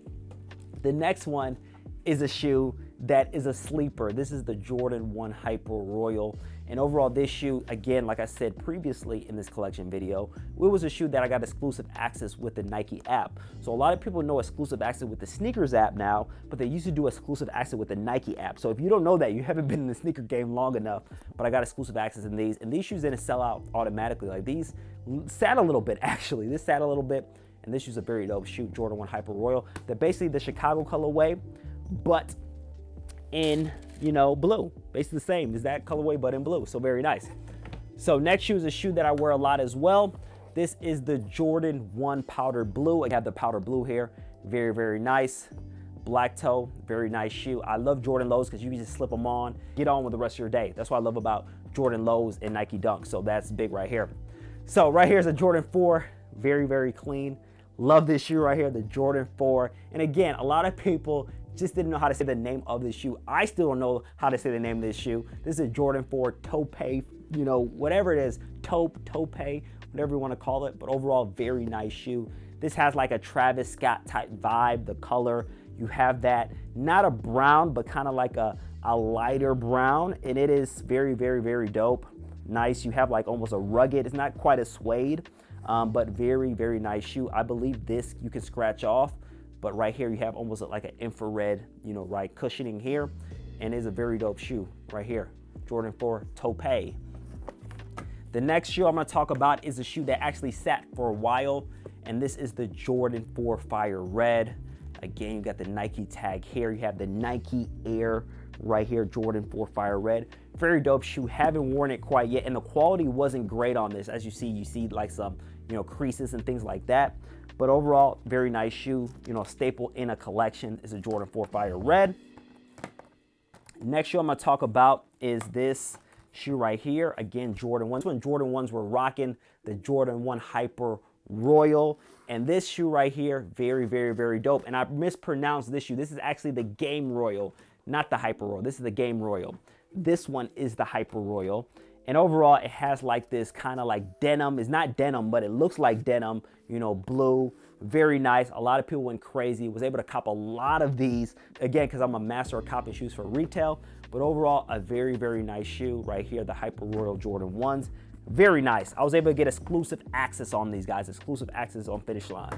The next one is a shoe that is a sleeper. This is the Jordan 1 Hyper Royal. And overall, this shoe, again, like I said previously in this collection video, it was a shoe that I got exclusive access with the Nike app. So a lot of people know exclusive access with the SNKRS app now, but they used to do exclusive access with the Nike app. So if you don't know that, you haven't been in the sneaker game long enough, but I got exclusive access in these. And these shoes didn't sell out automatically. Like these sat a little bit, actually. This sat a little bit, and this shoe's a very dope shoe, Jordan 1 Hyper Royal. They're basically the Chicago colorway, but in, you know, blue. Basically the same as that colorway, but in blue. So very nice. So next shoe is a shoe that I wear a lot as well. This is the Jordan 1 Powder Blue. I have the powder blue here. Very, very nice. Black toe, very nice shoe. I love Jordan lows because you can just slip them on, get on with the rest of your day. That's what I love about Jordan lows and Nike Dunk. So that's big right here. So right here is a Jordan 4. Very, very clean. Love this shoe right here, the Jordan 4. And again, a lot of people just didn't know how to say the name of this shoe. I still don't know how to say the name of this shoe. This is a Jordan 4 Taupe, you know, whatever it is, taupe, whatever you want to call it. But overall, very nice shoe. This has like a Travis Scott type vibe, the color. You have that, not a brown, but kind of like a lighter brown. And it is very, very, very dope. Nice. You have like almost a rugged, it's not quite a suede, but very, very nice shoe. I believe this you can scratch off. But right here, you have almost like an infrared, you know, right cushioning here. And it's a very dope shoe right here. Jordan 4 Taupe. The next shoe I'm gonna talk about is a shoe that actually sat for a while. And this is the Jordan 4 Fire Red. Again, you got the Nike tag here. You have the Nike Air right here, Jordan 4 Fire Red. Very dope shoe. Haven't worn it quite yet. And the quality wasn't great on this. As you see like some, you know, creases and things like that. But overall, very nice shoe, you know, staple in a collection is a Jordan 4 Fire Red. Next shoe I'm gonna talk about is this shoe right here. Again, Jordan 1s. When Jordan 1s were rocking the Jordan 1 Hyper Royal. And this shoe right here, very, very, very dope. And I mispronounced this shoe. This is actually the Game Royal, not the Hyper Royal. This is the Game Royal. This one is the Hyper Royal. And overall, it has like this kind of like denim. It's not denim, but it looks like denim, you know, blue. Very nice. A lot of people went crazy. Was able to cop a lot of these. Again, because I'm a master of copping shoes for retail. But overall, a very, very nice shoe right here. The Hyper Royal Jordan 1s. Very nice. I was able to get exclusive access on these guys. Exclusive access on Finish Line.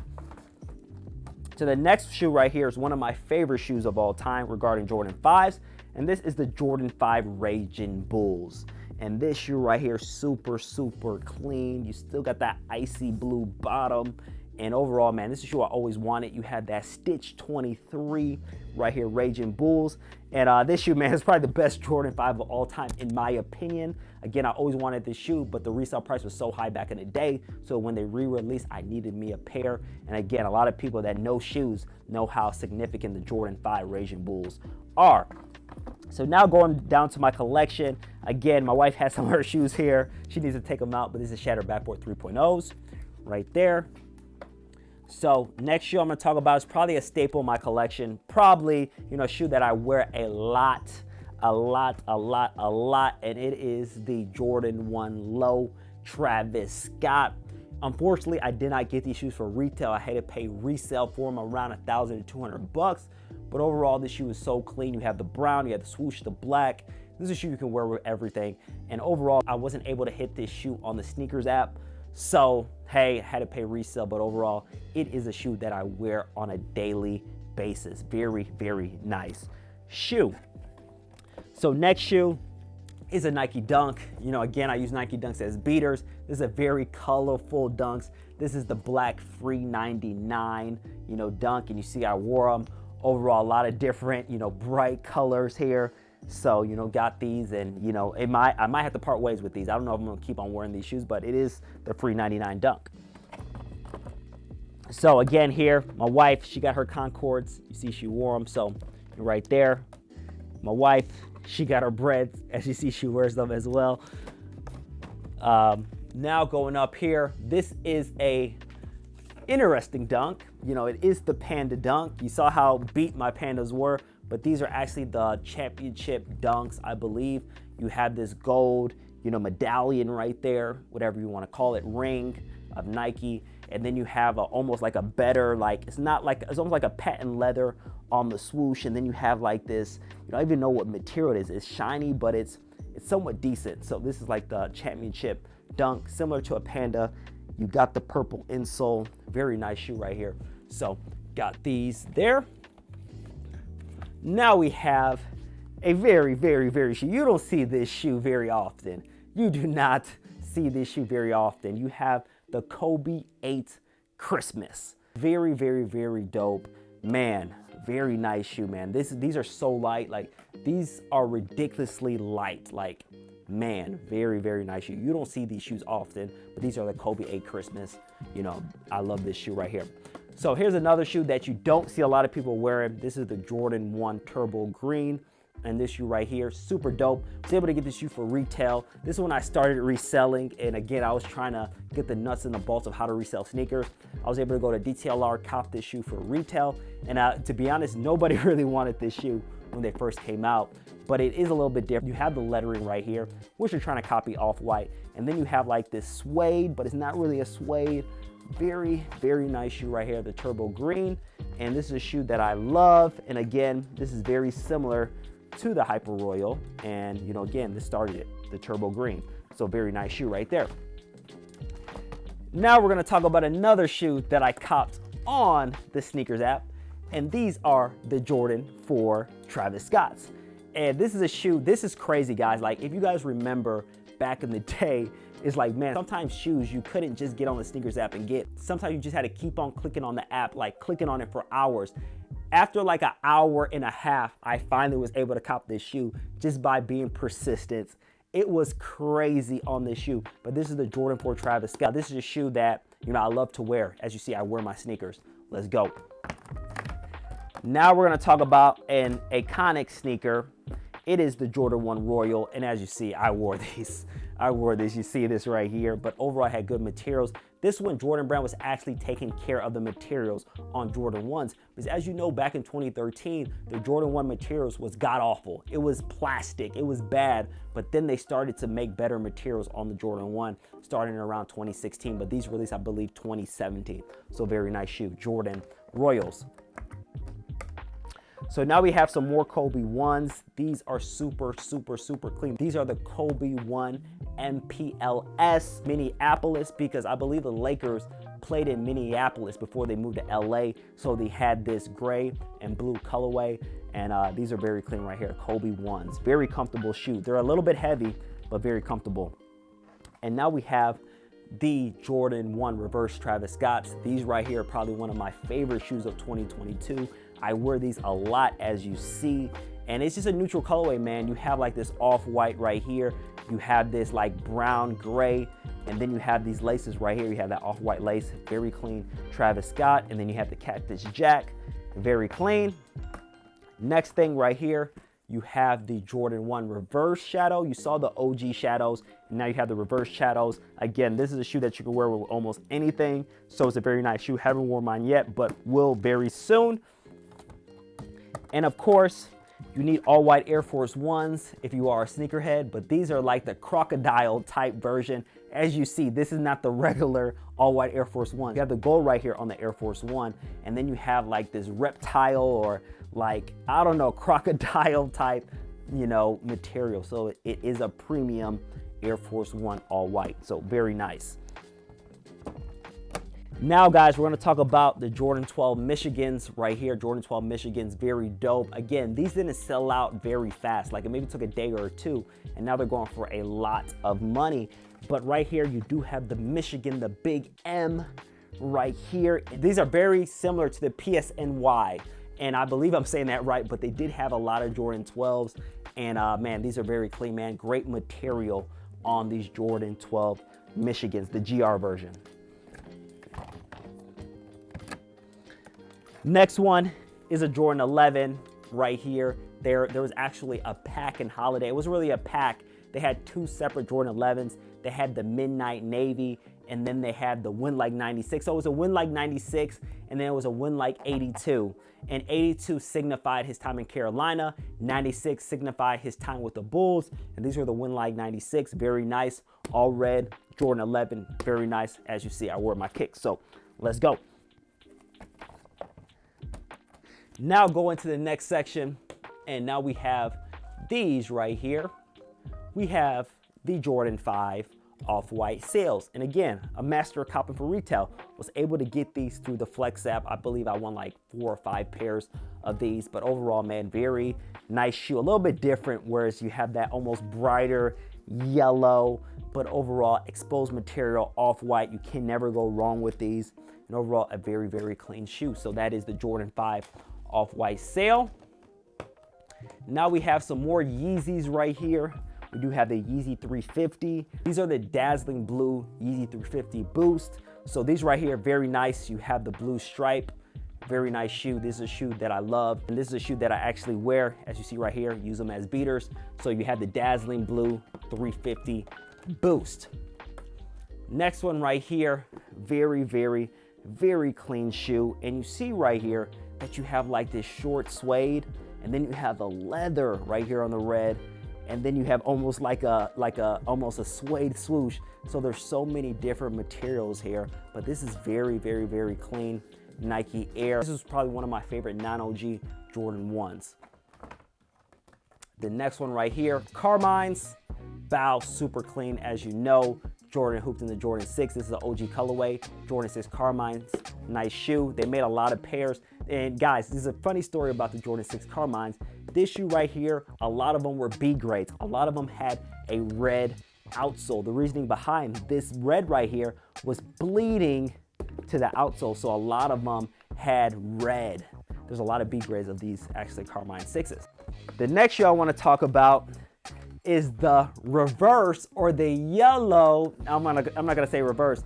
So the next shoe right here is one of my favorite shoes of all time regarding Jordan 5s. And this is the Jordan 5 Raging Bulls. And this shoe right here, super, super clean. You still got that icy blue bottom. And overall, man, this is a shoe I always wanted. You have that Stitch 23 right here, Raging Bulls. And this shoe, man, is probably the best Jordan 5 of all time, in my opinion. Again, I always wanted this shoe, but the resale price was so high back in the day. So when they re-released, I needed me a pair. And again, a lot of people that know shoes know how significant the Jordan 5 Raging Bulls are. So now going down to my collection, Again, my wife has some of her shoes here. She needs to take them out, but this is Shattered Backboard 3.0s right there. So next shoe I'm gonna talk about is probably a staple in my collection. Probably, you know, a shoe that I wear a lot, and it is the Jordan 1 Low Travis Scott. Unfortunately, I did not get these shoes for retail. I had to pay resale for them around $1,000 to $200. But overall, this shoe is so clean. You have the brown, you have the swoosh, the black. This is a shoe you can wear with everything. And overall, I wasn't able to hit this shoe on the SNKRS app. So, hey, I had to pay resale, but overall, it is a shoe that I wear on a daily basis. Very, very nice shoe. So next shoe is a Nike Dunk. You know, again, I use Nike Dunks as beaters. This is a very colorful Dunks. This is the black Free 99, you know, Dunk, and you see I wore them. Overall, a lot of different, you know, bright colors here. So, you know, got these, and, you know, I might have to part ways with these. I don't know if I'm gonna keep on wearing these shoes, but it is the Free 99 Dunk. So again here, my wife, she got her Concords. You see she wore them, so right there. My wife, she got her Breads. As you see, she wears them as well. Now going up here, this is a interesting dunk. You know, it is the Panda Dunk. You saw how beat my Pandas were, but these are actually the championship dunks, I believe. You have this gold, you know, medallion right there, whatever you want to call it, ring of Nike. And then you have almost like a better, like, it's almost like a patent leather on the swoosh. And then you have like this, you don't even know what material it is. It's shiny, but it's somewhat decent. So this is like the championship dunk, similar to a Panda. You got the purple insole, very nice shoe right here. So got these there. Now we have a very, very, very shoe. You don't see this shoe very often. You do not see this shoe very often. You have the Kobe 8 Christmas. Very, very, very dope. Man, very nice shoe, man. These are so light. Like, these are ridiculously light. Like, man, very, very nice shoe. You don't see these shoes often, but these are the Kobe 8 Christmas. You know, I love this shoe right here. So here's another shoe that you don't see a lot of people wearing. This is the Jordan 1 Turbo Green. And this shoe right here, super dope. I was able to get this shoe for retail. This is when I started reselling. And again, I was trying to get the nuts and the bolts of how to resell sneakers. I was able to go to DTLR, cop this shoe for retail. And to be honest, nobody really wanted this shoe when they first came out. But it is a little bit different. You have the lettering right here, which you're trying to copy Off-White. And then you have like this suede, but it's not really a suede. Very, very nice shoe right here, the Turbo Green. And this is a shoe that I love. And again, this is very similar to the Hyper Royal. And, you know, again, this started it, the Turbo Green. So very nice shoe right there. Now we're gonna talk about another shoe that I copped on the SNKRS app. And these are the Jordan 4 Travis Scotts. And this is a shoe, this is crazy, guys. Like, if you guys remember back in the day, it's like, man, sometimes shoes you couldn't just get on the SNKRS app and get. Sometimes you just had to keep on clicking on the app, like clicking on it for hours. After like an hour and a half, I finally was able to cop this shoe just by being persistent. It was crazy on this shoe, but this is the Jordan 4 Travis Scott. This is a shoe that, you know, I love to wear. As you see, I wear my sneakers. Let's go. Now we're gonna talk about an iconic sneaker. It is the Jordan 1 Royal, and as you see, I wore these. You see this right here, but overall I had good materials. This one, Jordan Brand was actually taking care of the materials on Jordan 1s, because as you know, back in 2013, the Jordan 1 materials was god-awful. It was plastic, it was bad, but then they started to make better materials on the Jordan 1, starting around 2016, but these released, I believe, 2017. So very nice shoe, Jordan Royals. So now we have some more Kobe 1s. These are super, super, super clean. These are the Kobe 1 MPLS Minneapolis, because I believe the Lakers played in Minneapolis before they moved to LA. So they had this gray and blue colorway. And these are very clean right here, Kobe 1s. Very comfortable shoe. They're a little bit heavy, but very comfortable. And now we have the Jordan 1 Reverse Travis Scotts. These right here are probably one of my favorite shoes of 2022. I wear these a lot, as you see, and it's just a neutral colorway, man. You have like this off-white right here. You have this like brown gray, and then you have these laces right here. You have that off-white lace, very clean Travis Scott, and then you have the Cactus Jack, very clean. Next thing right here, you have the Jordan 1 reverse shadow. You saw the OG shadows, and now you have the reverse shadows. Again, this is a shoe that you can wear with almost anything, so it's a very nice shoe. Haven't worn mine yet, but will very soon. And of course, you need all white Air Force Ones if you are a sneakerhead, but these are like the crocodile type version. As you see, this is not the regular all white Air Force One. You have the gold right here on the Air Force One, and then you have like this reptile or like, I don't know, crocodile type, you know, material. So it is a premium Air Force One all white. So very nice. Now, guys, we're going to talk about the Jordan 12 Michigans right here. Jordan 12 Michigans, very dope. Again, these didn't sell out very fast. Like, it maybe took a day or two, and now they're going for a lot of money. But right here, you do have the Michigan, the big M right here. These are very similar to the PSNY, and I believe I'm saying that right, but they did have a lot of Jordan 12s. And man, these are very clean, man. Great material on these Jordan 12 Michigans, the GR version. Next one is a Jordan 11 right here. There was actually a pack in holiday. It was really a pack. They had two separate Jordan 11s. They had the Midnight Navy, and then they had the Win Like 96. So it was a Win Like 96, and then it was a Win Like 82. And 82 signified his time in Carolina. 96 signified his time with the Bulls. And these were the Win Like 96. Very nice. All red. Jordan 11. Very nice. As you see, I wore my kicks. So let's go. Now go into the next section, and now we have these right here. We have the Jordan 5 Off-White sales. And again, a master of copping for retail. Was able to get these through the Flex app. I believe I won like 4 or 5 pairs of these, but overall, man, very nice shoe. A little bit different, whereas you have that almost brighter yellow, but overall exposed material, off-white. You can never go wrong with these. And overall, a very, very clean shoe. So that is the Jordan 5 Off-White sale. Now we have some more Yeezys right here. We do have the Yeezy 350. These are the dazzling blue Yeezy 350 Boost. So these right here, very nice. You have the blue stripe. Very nice shoe. This is a shoe that I love. And this is a shoe that I actually wear, as you see right here, use them as beaters. So you have the dazzling blue 350 Boost. Next one right here, very, very, very clean shoe. And you see right here that you have like this short suede, and then you have the leather right here on the red, and then you have almost like almost a suede swoosh. So there's so many different materials here, but this is very, very, very clean Nike Air. This is probably one of my favorite non-OG Jordan 1s. The next one right here, Carmines. Bow, super clean, as you know. Jordan hooped in the Jordan 6. This is an OG colorway. Jordan 6 Carmines, nice shoe. They made a lot of pairs. And guys, this is a funny story about the Jordan 6 Carmines. This shoe right here, a lot of them were B grades. A lot of them had a red outsole. The reasoning behind this red right here was bleeding to the outsole. So a lot of them had red. There's a lot of B grades of these actually Carmine 6s. The next shoe I want to talk about is the reverse, or the yellow, I'm not gonna say reverse,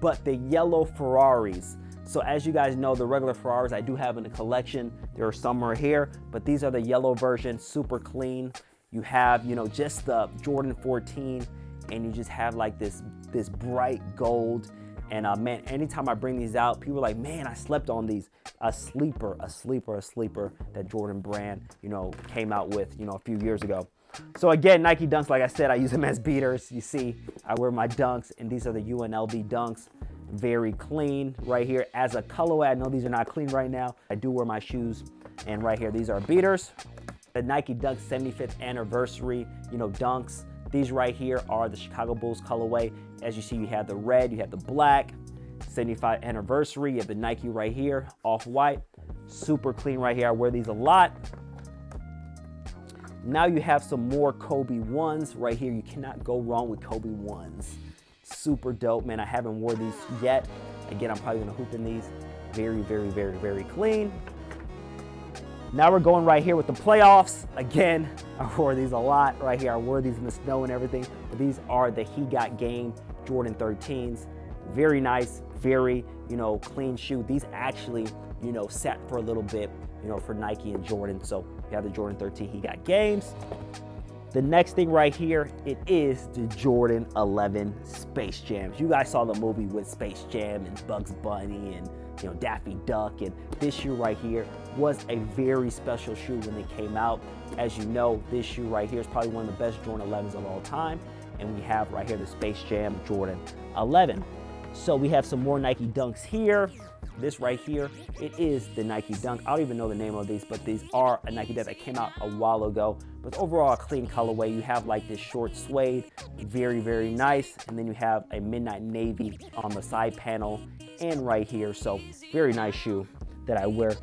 but the yellow Ferraris. So as you guys know, the regular Ferraris I do have in the collection. There are some right here, but these are the yellow version, super clean. You have, you know, just the Jordan 14, and you just have like this bright gold. And man, anytime I bring these out, people are like, man, I slept on these. A sleeper that Jordan brand, you know, came out with, you know, a few years ago. So again, Nike Dunks, like I said, I use them as beaters. You see, I wear my Dunks, and these are the UNLV Dunks. Very clean right here. As a colorway, I know these are not clean right now. I do wear my shoes, and right here, these are beaters. The Nike Dunks 75th anniversary, you know, Dunks. These right here are the Chicago Bulls colorway. As you see, you have the red, you have the black. 75th anniversary, you have the Nike right here, off-white. Super clean right here. I wear these a lot. Now you have some more Kobe 1s right here. You cannot go wrong with Kobe 1s. Super dope, man. I haven't worn these yet. Again, I'm probably gonna hoop in these. Very, very, very, very clean. Now we're going right here with the playoffs. Again, I wore these a lot right here. I wore these in the snow and everything. But these are the He Got Game Jordan 13s. Very nice, very, clean shoe. These actually, sat for a little bit, for Nike and Jordan. So you have the Jordan 13, he got games. The next thing right here, it is the Jordan 11 Space Jams. You guys saw the movie with Space Jam and Bugs Bunny and Daffy Duck, and this shoe right here was a very special shoe when it came out. As you know, this shoe right here is probably one of the best Jordan 11s of all time, and we have right here the Space Jam Jordan 11. So we have some more Nike Dunks here. This right here, it is the Nike Dunk. I don't even know the name of these, but these are a Nike Dunk that came out a while ago. But overall, a clean colorway. You have like this short suede, very, very nice. And then you have a midnight navy on the side panel and right here. So very nice shoe that I wear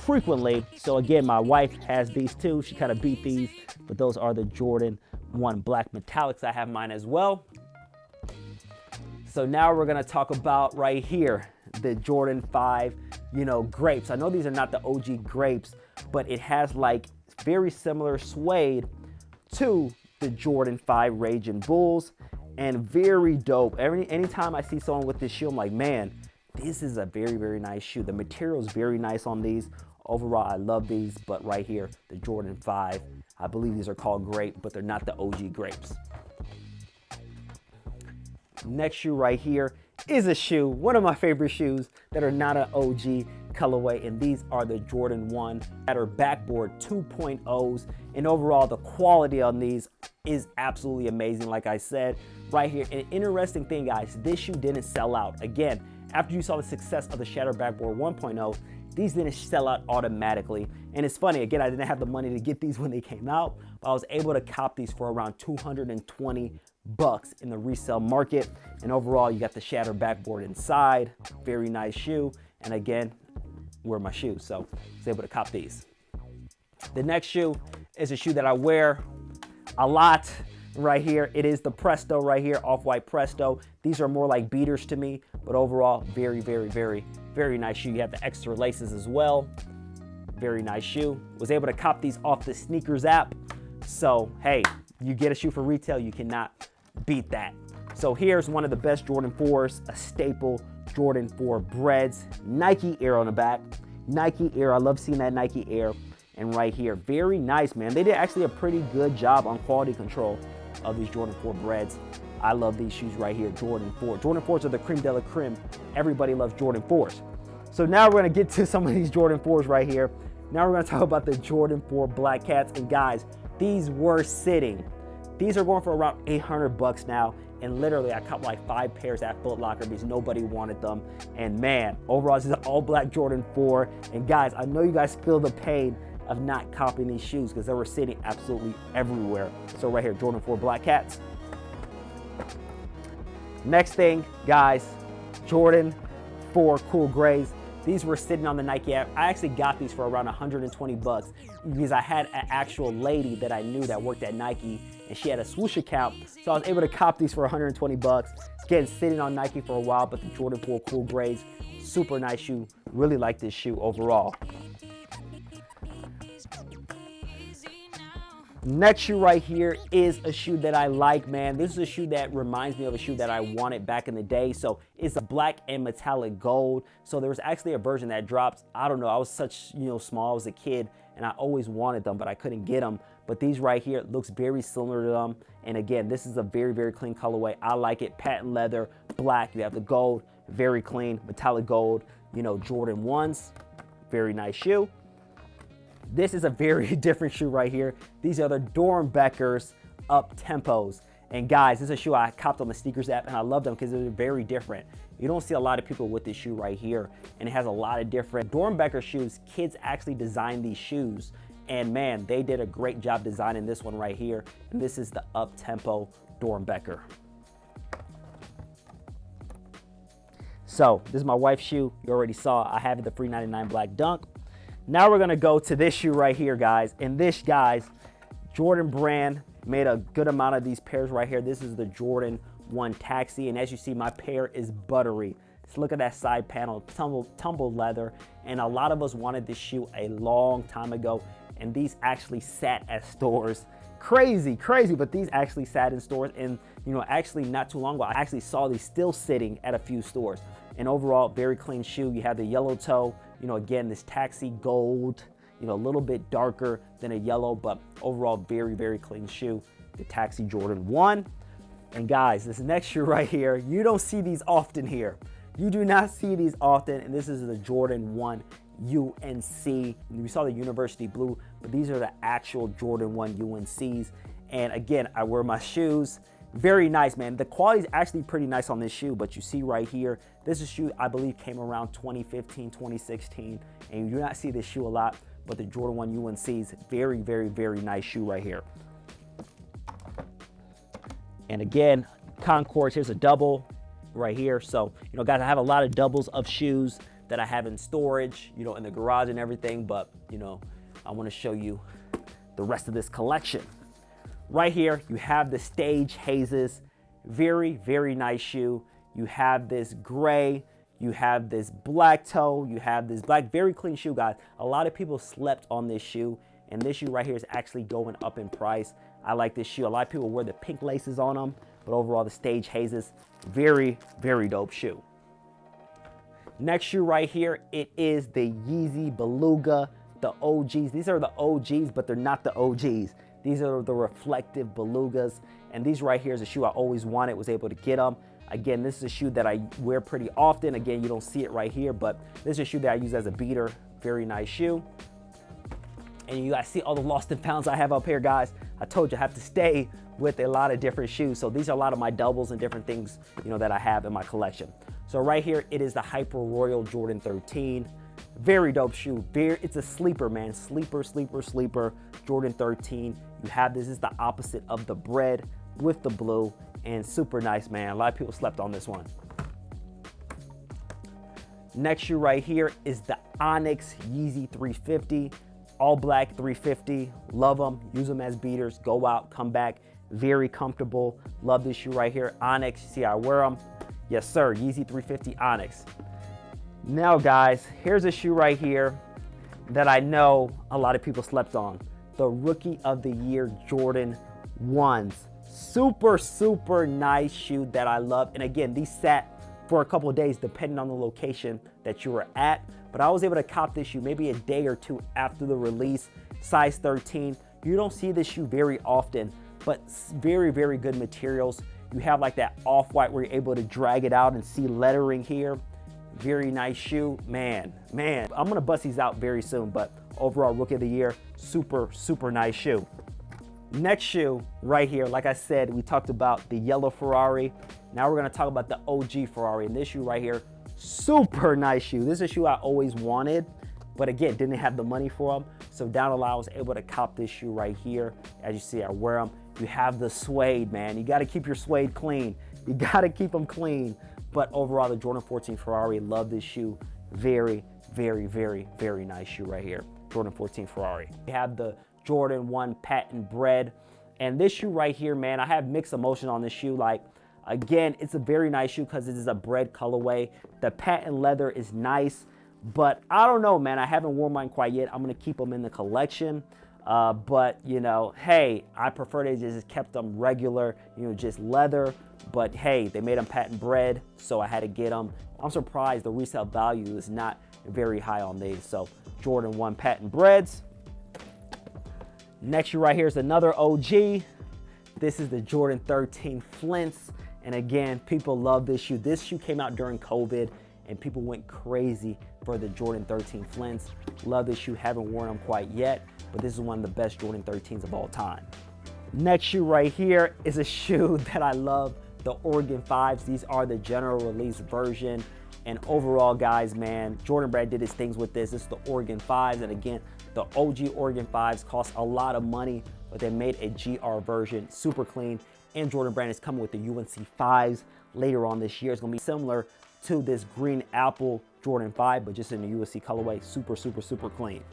frequently. So again, my wife has these too. She kind of beat these, but those are the Jordan 1 Black Metallics. I have mine as well. So now we're gonna talk about right here, the Jordan 5, grapes. I know these are not the OG grapes, but it has like very similar suede to the Jordan 5 Raging Bulls, and very dope. Anytime I see someone with this shoe, I'm like, man, this is a very, very nice shoe. The material is very nice on these. Overall, I love these, but right here, the Jordan 5, I believe these are called grape, but they're not the OG grapes. Next shoe right here is a shoe, one of my favorite shoes that are not an OG colorway, and these are the Jordan 1 that are backboard 2.0s, and overall the quality on these is absolutely amazing. Like I said right here, an interesting thing, guys, this shoe didn't sell out. Again, after you saw the success of the Shatter Backboard 1.0, these didn't sell out automatically. And it's funny, again, I didn't have the money to get these when they came out, but I was able to cop these for around $220 in the resale market. And overall, you got the Shatter Backboard inside, very nice shoe. And again, wear my shoes, so I was able to cop these. The next shoe is a shoe that I wear a lot right here. It is the Presto right here, Off-White Presto. These are more like beaters to me, but overall, very, very, very, very nice shoe. You have the extra laces as well. Very nice shoe. Was able to cop these off the SNKRS app. So, hey, you get a shoe for retail, you cannot beat that. So here's one of the best Jordan 4s, a staple Jordan 4 Breads, Nike Air on the back. Nike Air, I love seeing that Nike Air. And right here, very nice, man. They did actually a pretty good job on quality control of these Jordan 4 Breads. I love these shoes right here, Jordan 4. Jordan 4s are the creme de la creme. Everybody loves Jordan 4s. So now we're gonna get to some of these Jordan 4s right here. Now we're gonna talk about the Jordan 4 Black Cats. And guys, these were sitting. These are going for around $800 now. And literally, I caught like 5 pairs at Foot Locker because nobody wanted them. And man, overall, this is an all black Jordan 4. And guys, I know you guys feel the pain of not copying these shoes because they were sitting absolutely everywhere. So right here, Jordan 4 Black Cats. Next thing, guys, Jordan 4 Cool Grays. These were sitting on the Nike app. I actually got these for around $120 because I had an actual lady that I knew that worked at Nike, and she had a swoosh account. So I was able to cop these for $120. Again, sitting on Nike for a while, but the Jordan 4 Cool Grays, super nice shoe. Really like this shoe overall. Next shoe right here is a shoe that I like, man. This is a shoe that reminds me of a shoe that I wanted back in the day. So it's a black and metallic gold. So there was actually a version that dropped. I don't know, I was such, small as a kid, and I always wanted them, but I couldn't get them. But these right here looks very similar to them. And again, this is a very, very clean colorway. I like it. Patent leather, black. You have the gold, very clean, metallic gold. Jordan 1s, very nice shoe. This is a very different shoe right here. These are the Doernbechers Up Tempos. And guys, this is a shoe I copped on the SNKRS app, and I love them because they're very different. You don't see a lot of people with this shoe right here, and it has a lot of different Doernbecher shoes. Kids actually designed these shoes, and man, they did a great job designing this one right here. And this is the Up Tempo Doernbecher. So this is my wife's shoe. You already saw I have the free 99 Black Dunk. Now we're gonna go to this shoe right here, guys. And this, guys, Jordan Brand made a good amount of these pairs right here. This is the Jordan 1 Taxi, and as you see, my pair is buttery. So look at that side panel, tumbled leather, and a lot of us wanted this shoe a long time ago, and these actually sat at stores. Crazy, but these actually sat in stores, and actually not too long ago, I actually saw these still sitting at a few stores. And overall, very clean shoe. You have the yellow toe, you know, again, this taxi gold, you know, a little bit darker than a yellow, but overall, very, very clean shoe. The Taxi Jordan 1. And guys, this next shoe right here, you don't see these often here. You do not see these often, and this is the Jordan 1 UNC. We saw the University Blue, but these are the actual Jordan 1 UNCs. And again, I wear my shoes. Very nice, man. The quality is actually pretty nice on this shoe, but you see right here, this is a shoe I believe came around 2015, 2016, and you do not see this shoe a lot, but the Jordan 1 UNCs, very, very, very nice shoe right here. And again, Concords, here's a double right here. So, you know, guys, I have a lot of doubles of shoes that I have in storage, you know, in the garage and everything, but, you know, I want to show you the rest of this collection. Right here, you have the Stage Hazes, very, very nice shoe. You have this gray, you have this black toe, you have this black, very clean shoe, guys. A lot of people slept on this shoe, and this shoe right here is actually going up in price. I like this shoe. A lot of people wear the pink laces on them, but overall, the Stage Hazes, very, very dope shoe. Next shoe right here, it is the Yeezy Beluga, the OGs. These are the OGs, but they're not the OGs. These are the reflective Belugas, and these right here is a shoe I always wanted, was able to get them. Again, this is a shoe that I wear pretty often. Again, you don't see it right here, but this is a shoe that I use as a beater. Very nice shoe. And you guys see all the lost and founds I have up here, guys. I told you I have to stay with a lot of different shoes. So these are a lot of my doubles and different things, you know, that I have in my collection. So right here, it is the Hyper Royal Jordan 13. Very dope shoe. It's a sleeper, man. Sleeper, sleeper, sleeper. Jordan 13. You have this is the opposite of the bread with the blue, and super nice, man. A lot of people slept on this one. Next shoe right here is the Onyx Yeezy 350. All black 350. Love them. Use them as beaters. Go out, come back. Very comfortable. Love this shoe right here. Onyx. See how I wear them? Yes, sir. Yeezy 350 Onyx. Now, guys, here's a shoe right here that I know a lot of people slept on. The Rookie of the Year Jordan 1s. Super, super nice shoe that I love. And again, these sat for a couple of days depending on the location that you were at. But I was able to cop this shoe maybe a day or two after the release. Size 13. You don't see this shoe very often, but very, very good materials. You have like that off-white where you're able to drag it out and see lettering here. Very nice shoe. Man, I'm gonna bust these out very soon, but overall Rookie of the Year, super, super nice shoe. Next shoe right here, like I said, we talked about the yellow Ferrari. Now we're gonna talk about the OG Ferrari, and this shoe right here, super nice shoe. This is a shoe I always wanted, but again, didn't have the money for them. So down the line, I was able to cop this shoe right here. As you see, I wear them. You have the suede, man. You gotta keep your suede clean. You gotta keep them clean. But overall, the Jordan 14 Ferrari, love this shoe. Very, very, very, very nice shoe right here. Jordan 14 Ferrari. We have the Jordan 1 Patent Bread. And this shoe right here, man, I have mixed emotion on this shoe. Like, again, it's a very nice shoe because it is a bread colorway. The patent leather is nice, but I don't know, man. I haven't worn mine quite yet. I'm gonna keep them in the collection. But, you know, hey, I prefer they just kept them regular, you know, just leather. But hey, they made them patent bread, so I had to get them. I'm surprised the resale value is not very high on these. So Jordan 1 Patent Breads. Next shoe right here is another OG. This is the Jordan 13 Flints. And again, people love this shoe. This shoe came out during COVID and people went crazy for the Jordan 13 Flints. Love this shoe, haven't worn them quite yet, but this is one of the best Jordan 13s of all time. Next shoe right here is a shoe that I love, the Oregon 5s. These are the general release version. And overall, guys, man, Jordan Brand did his things with this. This is the Oregon 5s. And again, the OG Oregon 5s cost a lot of money, but they made a GR version, super clean. And Jordan Brand is coming with the UNC 5s later on this year. It's gonna be similar to this green apple Jordan 5, but just in the USC colorway, super, super, super clean.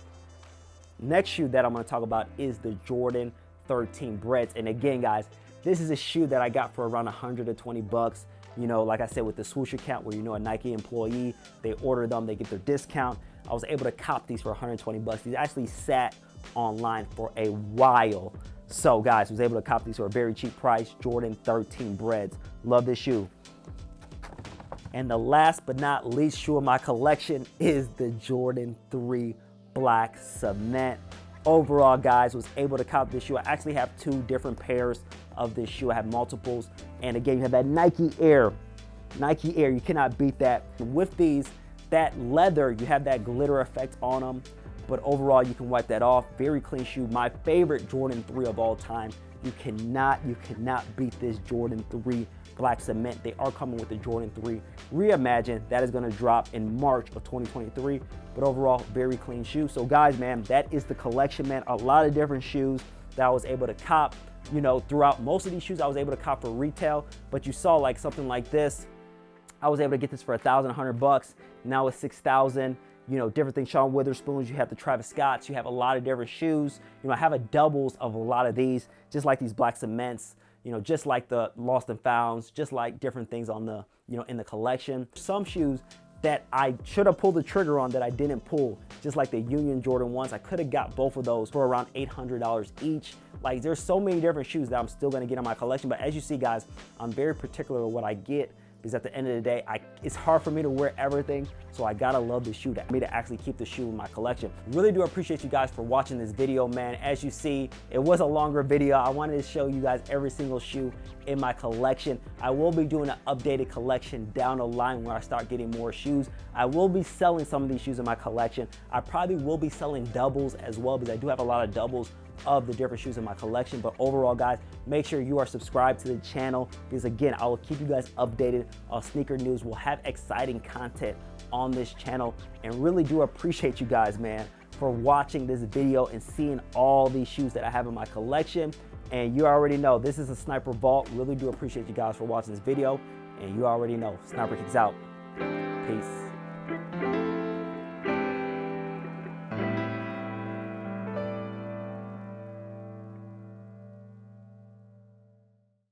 Next shoe that I'm gonna talk about is the Jordan 13 Breads. And again, guys, this is a shoe that I got for around 120 bucks. You know, like I said, with the swoosh account where you know a Nike employee, they order them, they get their discount. I was able to cop these for 120 bucks. These actually sat online for a while. So guys, was able to cop these for a very cheap price. Jordan 13 Breads. Love this shoe. And the last but not least shoe in my collection is the Jordan 3 Black Cement. Overall, guys, was able to cop this shoe. I actually have 2 different pairs of this shoe. I have multiples. And again, you have that Nike Air. Nike Air, you cannot beat that. With these, that leather, you have that glitter effect on them. But overall, you can wipe that off. Very clean shoe. My favorite Jordan 3 of all time. You cannot beat this Jordan 3 Black Cement. They are coming with the Jordan 3 Reimagined. That is gonna drop in March of 2023. But overall, very clean shoe. So guys, man, that is the collection, man. A lot of different shoes that I was able to cop, you know, throughout. Most of these shoes I was able to cop for retail, but you saw like something like this. I was able to get this for $1,100. Now it's $6,000. You know, different things, Sean Witherspoons, you have the Travis Scotts, you have a lot of different shoes. You know, I have a doubles of a lot of these, just like these Black Cements, you know, just like the Lost and Founds, just like different things on the, you know, in the collection. Some shoes that I should have pulled the trigger on that I didn't pull, just like the Union Jordan 1s. I could have got both of those for around $800 each. Like, there's so many different shoes that I'm still gonna get in my collection, but as you see, guys, I'm very particular with what I get, because at the end of the day, it's hard for me to wear everything, so I gotta love the shoe for me to actually keep the shoe in my collection. Really do appreciate you guys for watching this video, man. As you see, it was a longer video. I wanted to show you guys every single shoe in my collection. I will be doing an updated collection down the line where I start getting more shoes. I will be selling some of these shoes in my collection. I probably will be selling doubles as well, because I do have a lot of doubles of the different shoes in my collection. But overall, guys, make sure you are subscribed to the channel, because again, I will keep you guys updated on sneaker news. We'll have exciting content on this channel, and really do appreciate you guys, man, for watching this video and seeing all these shoes that I have in my collection. And you already know this is a Sniper Vault. Really do appreciate you guys for watching this video, and you already know Sniper Kicks out. Peace.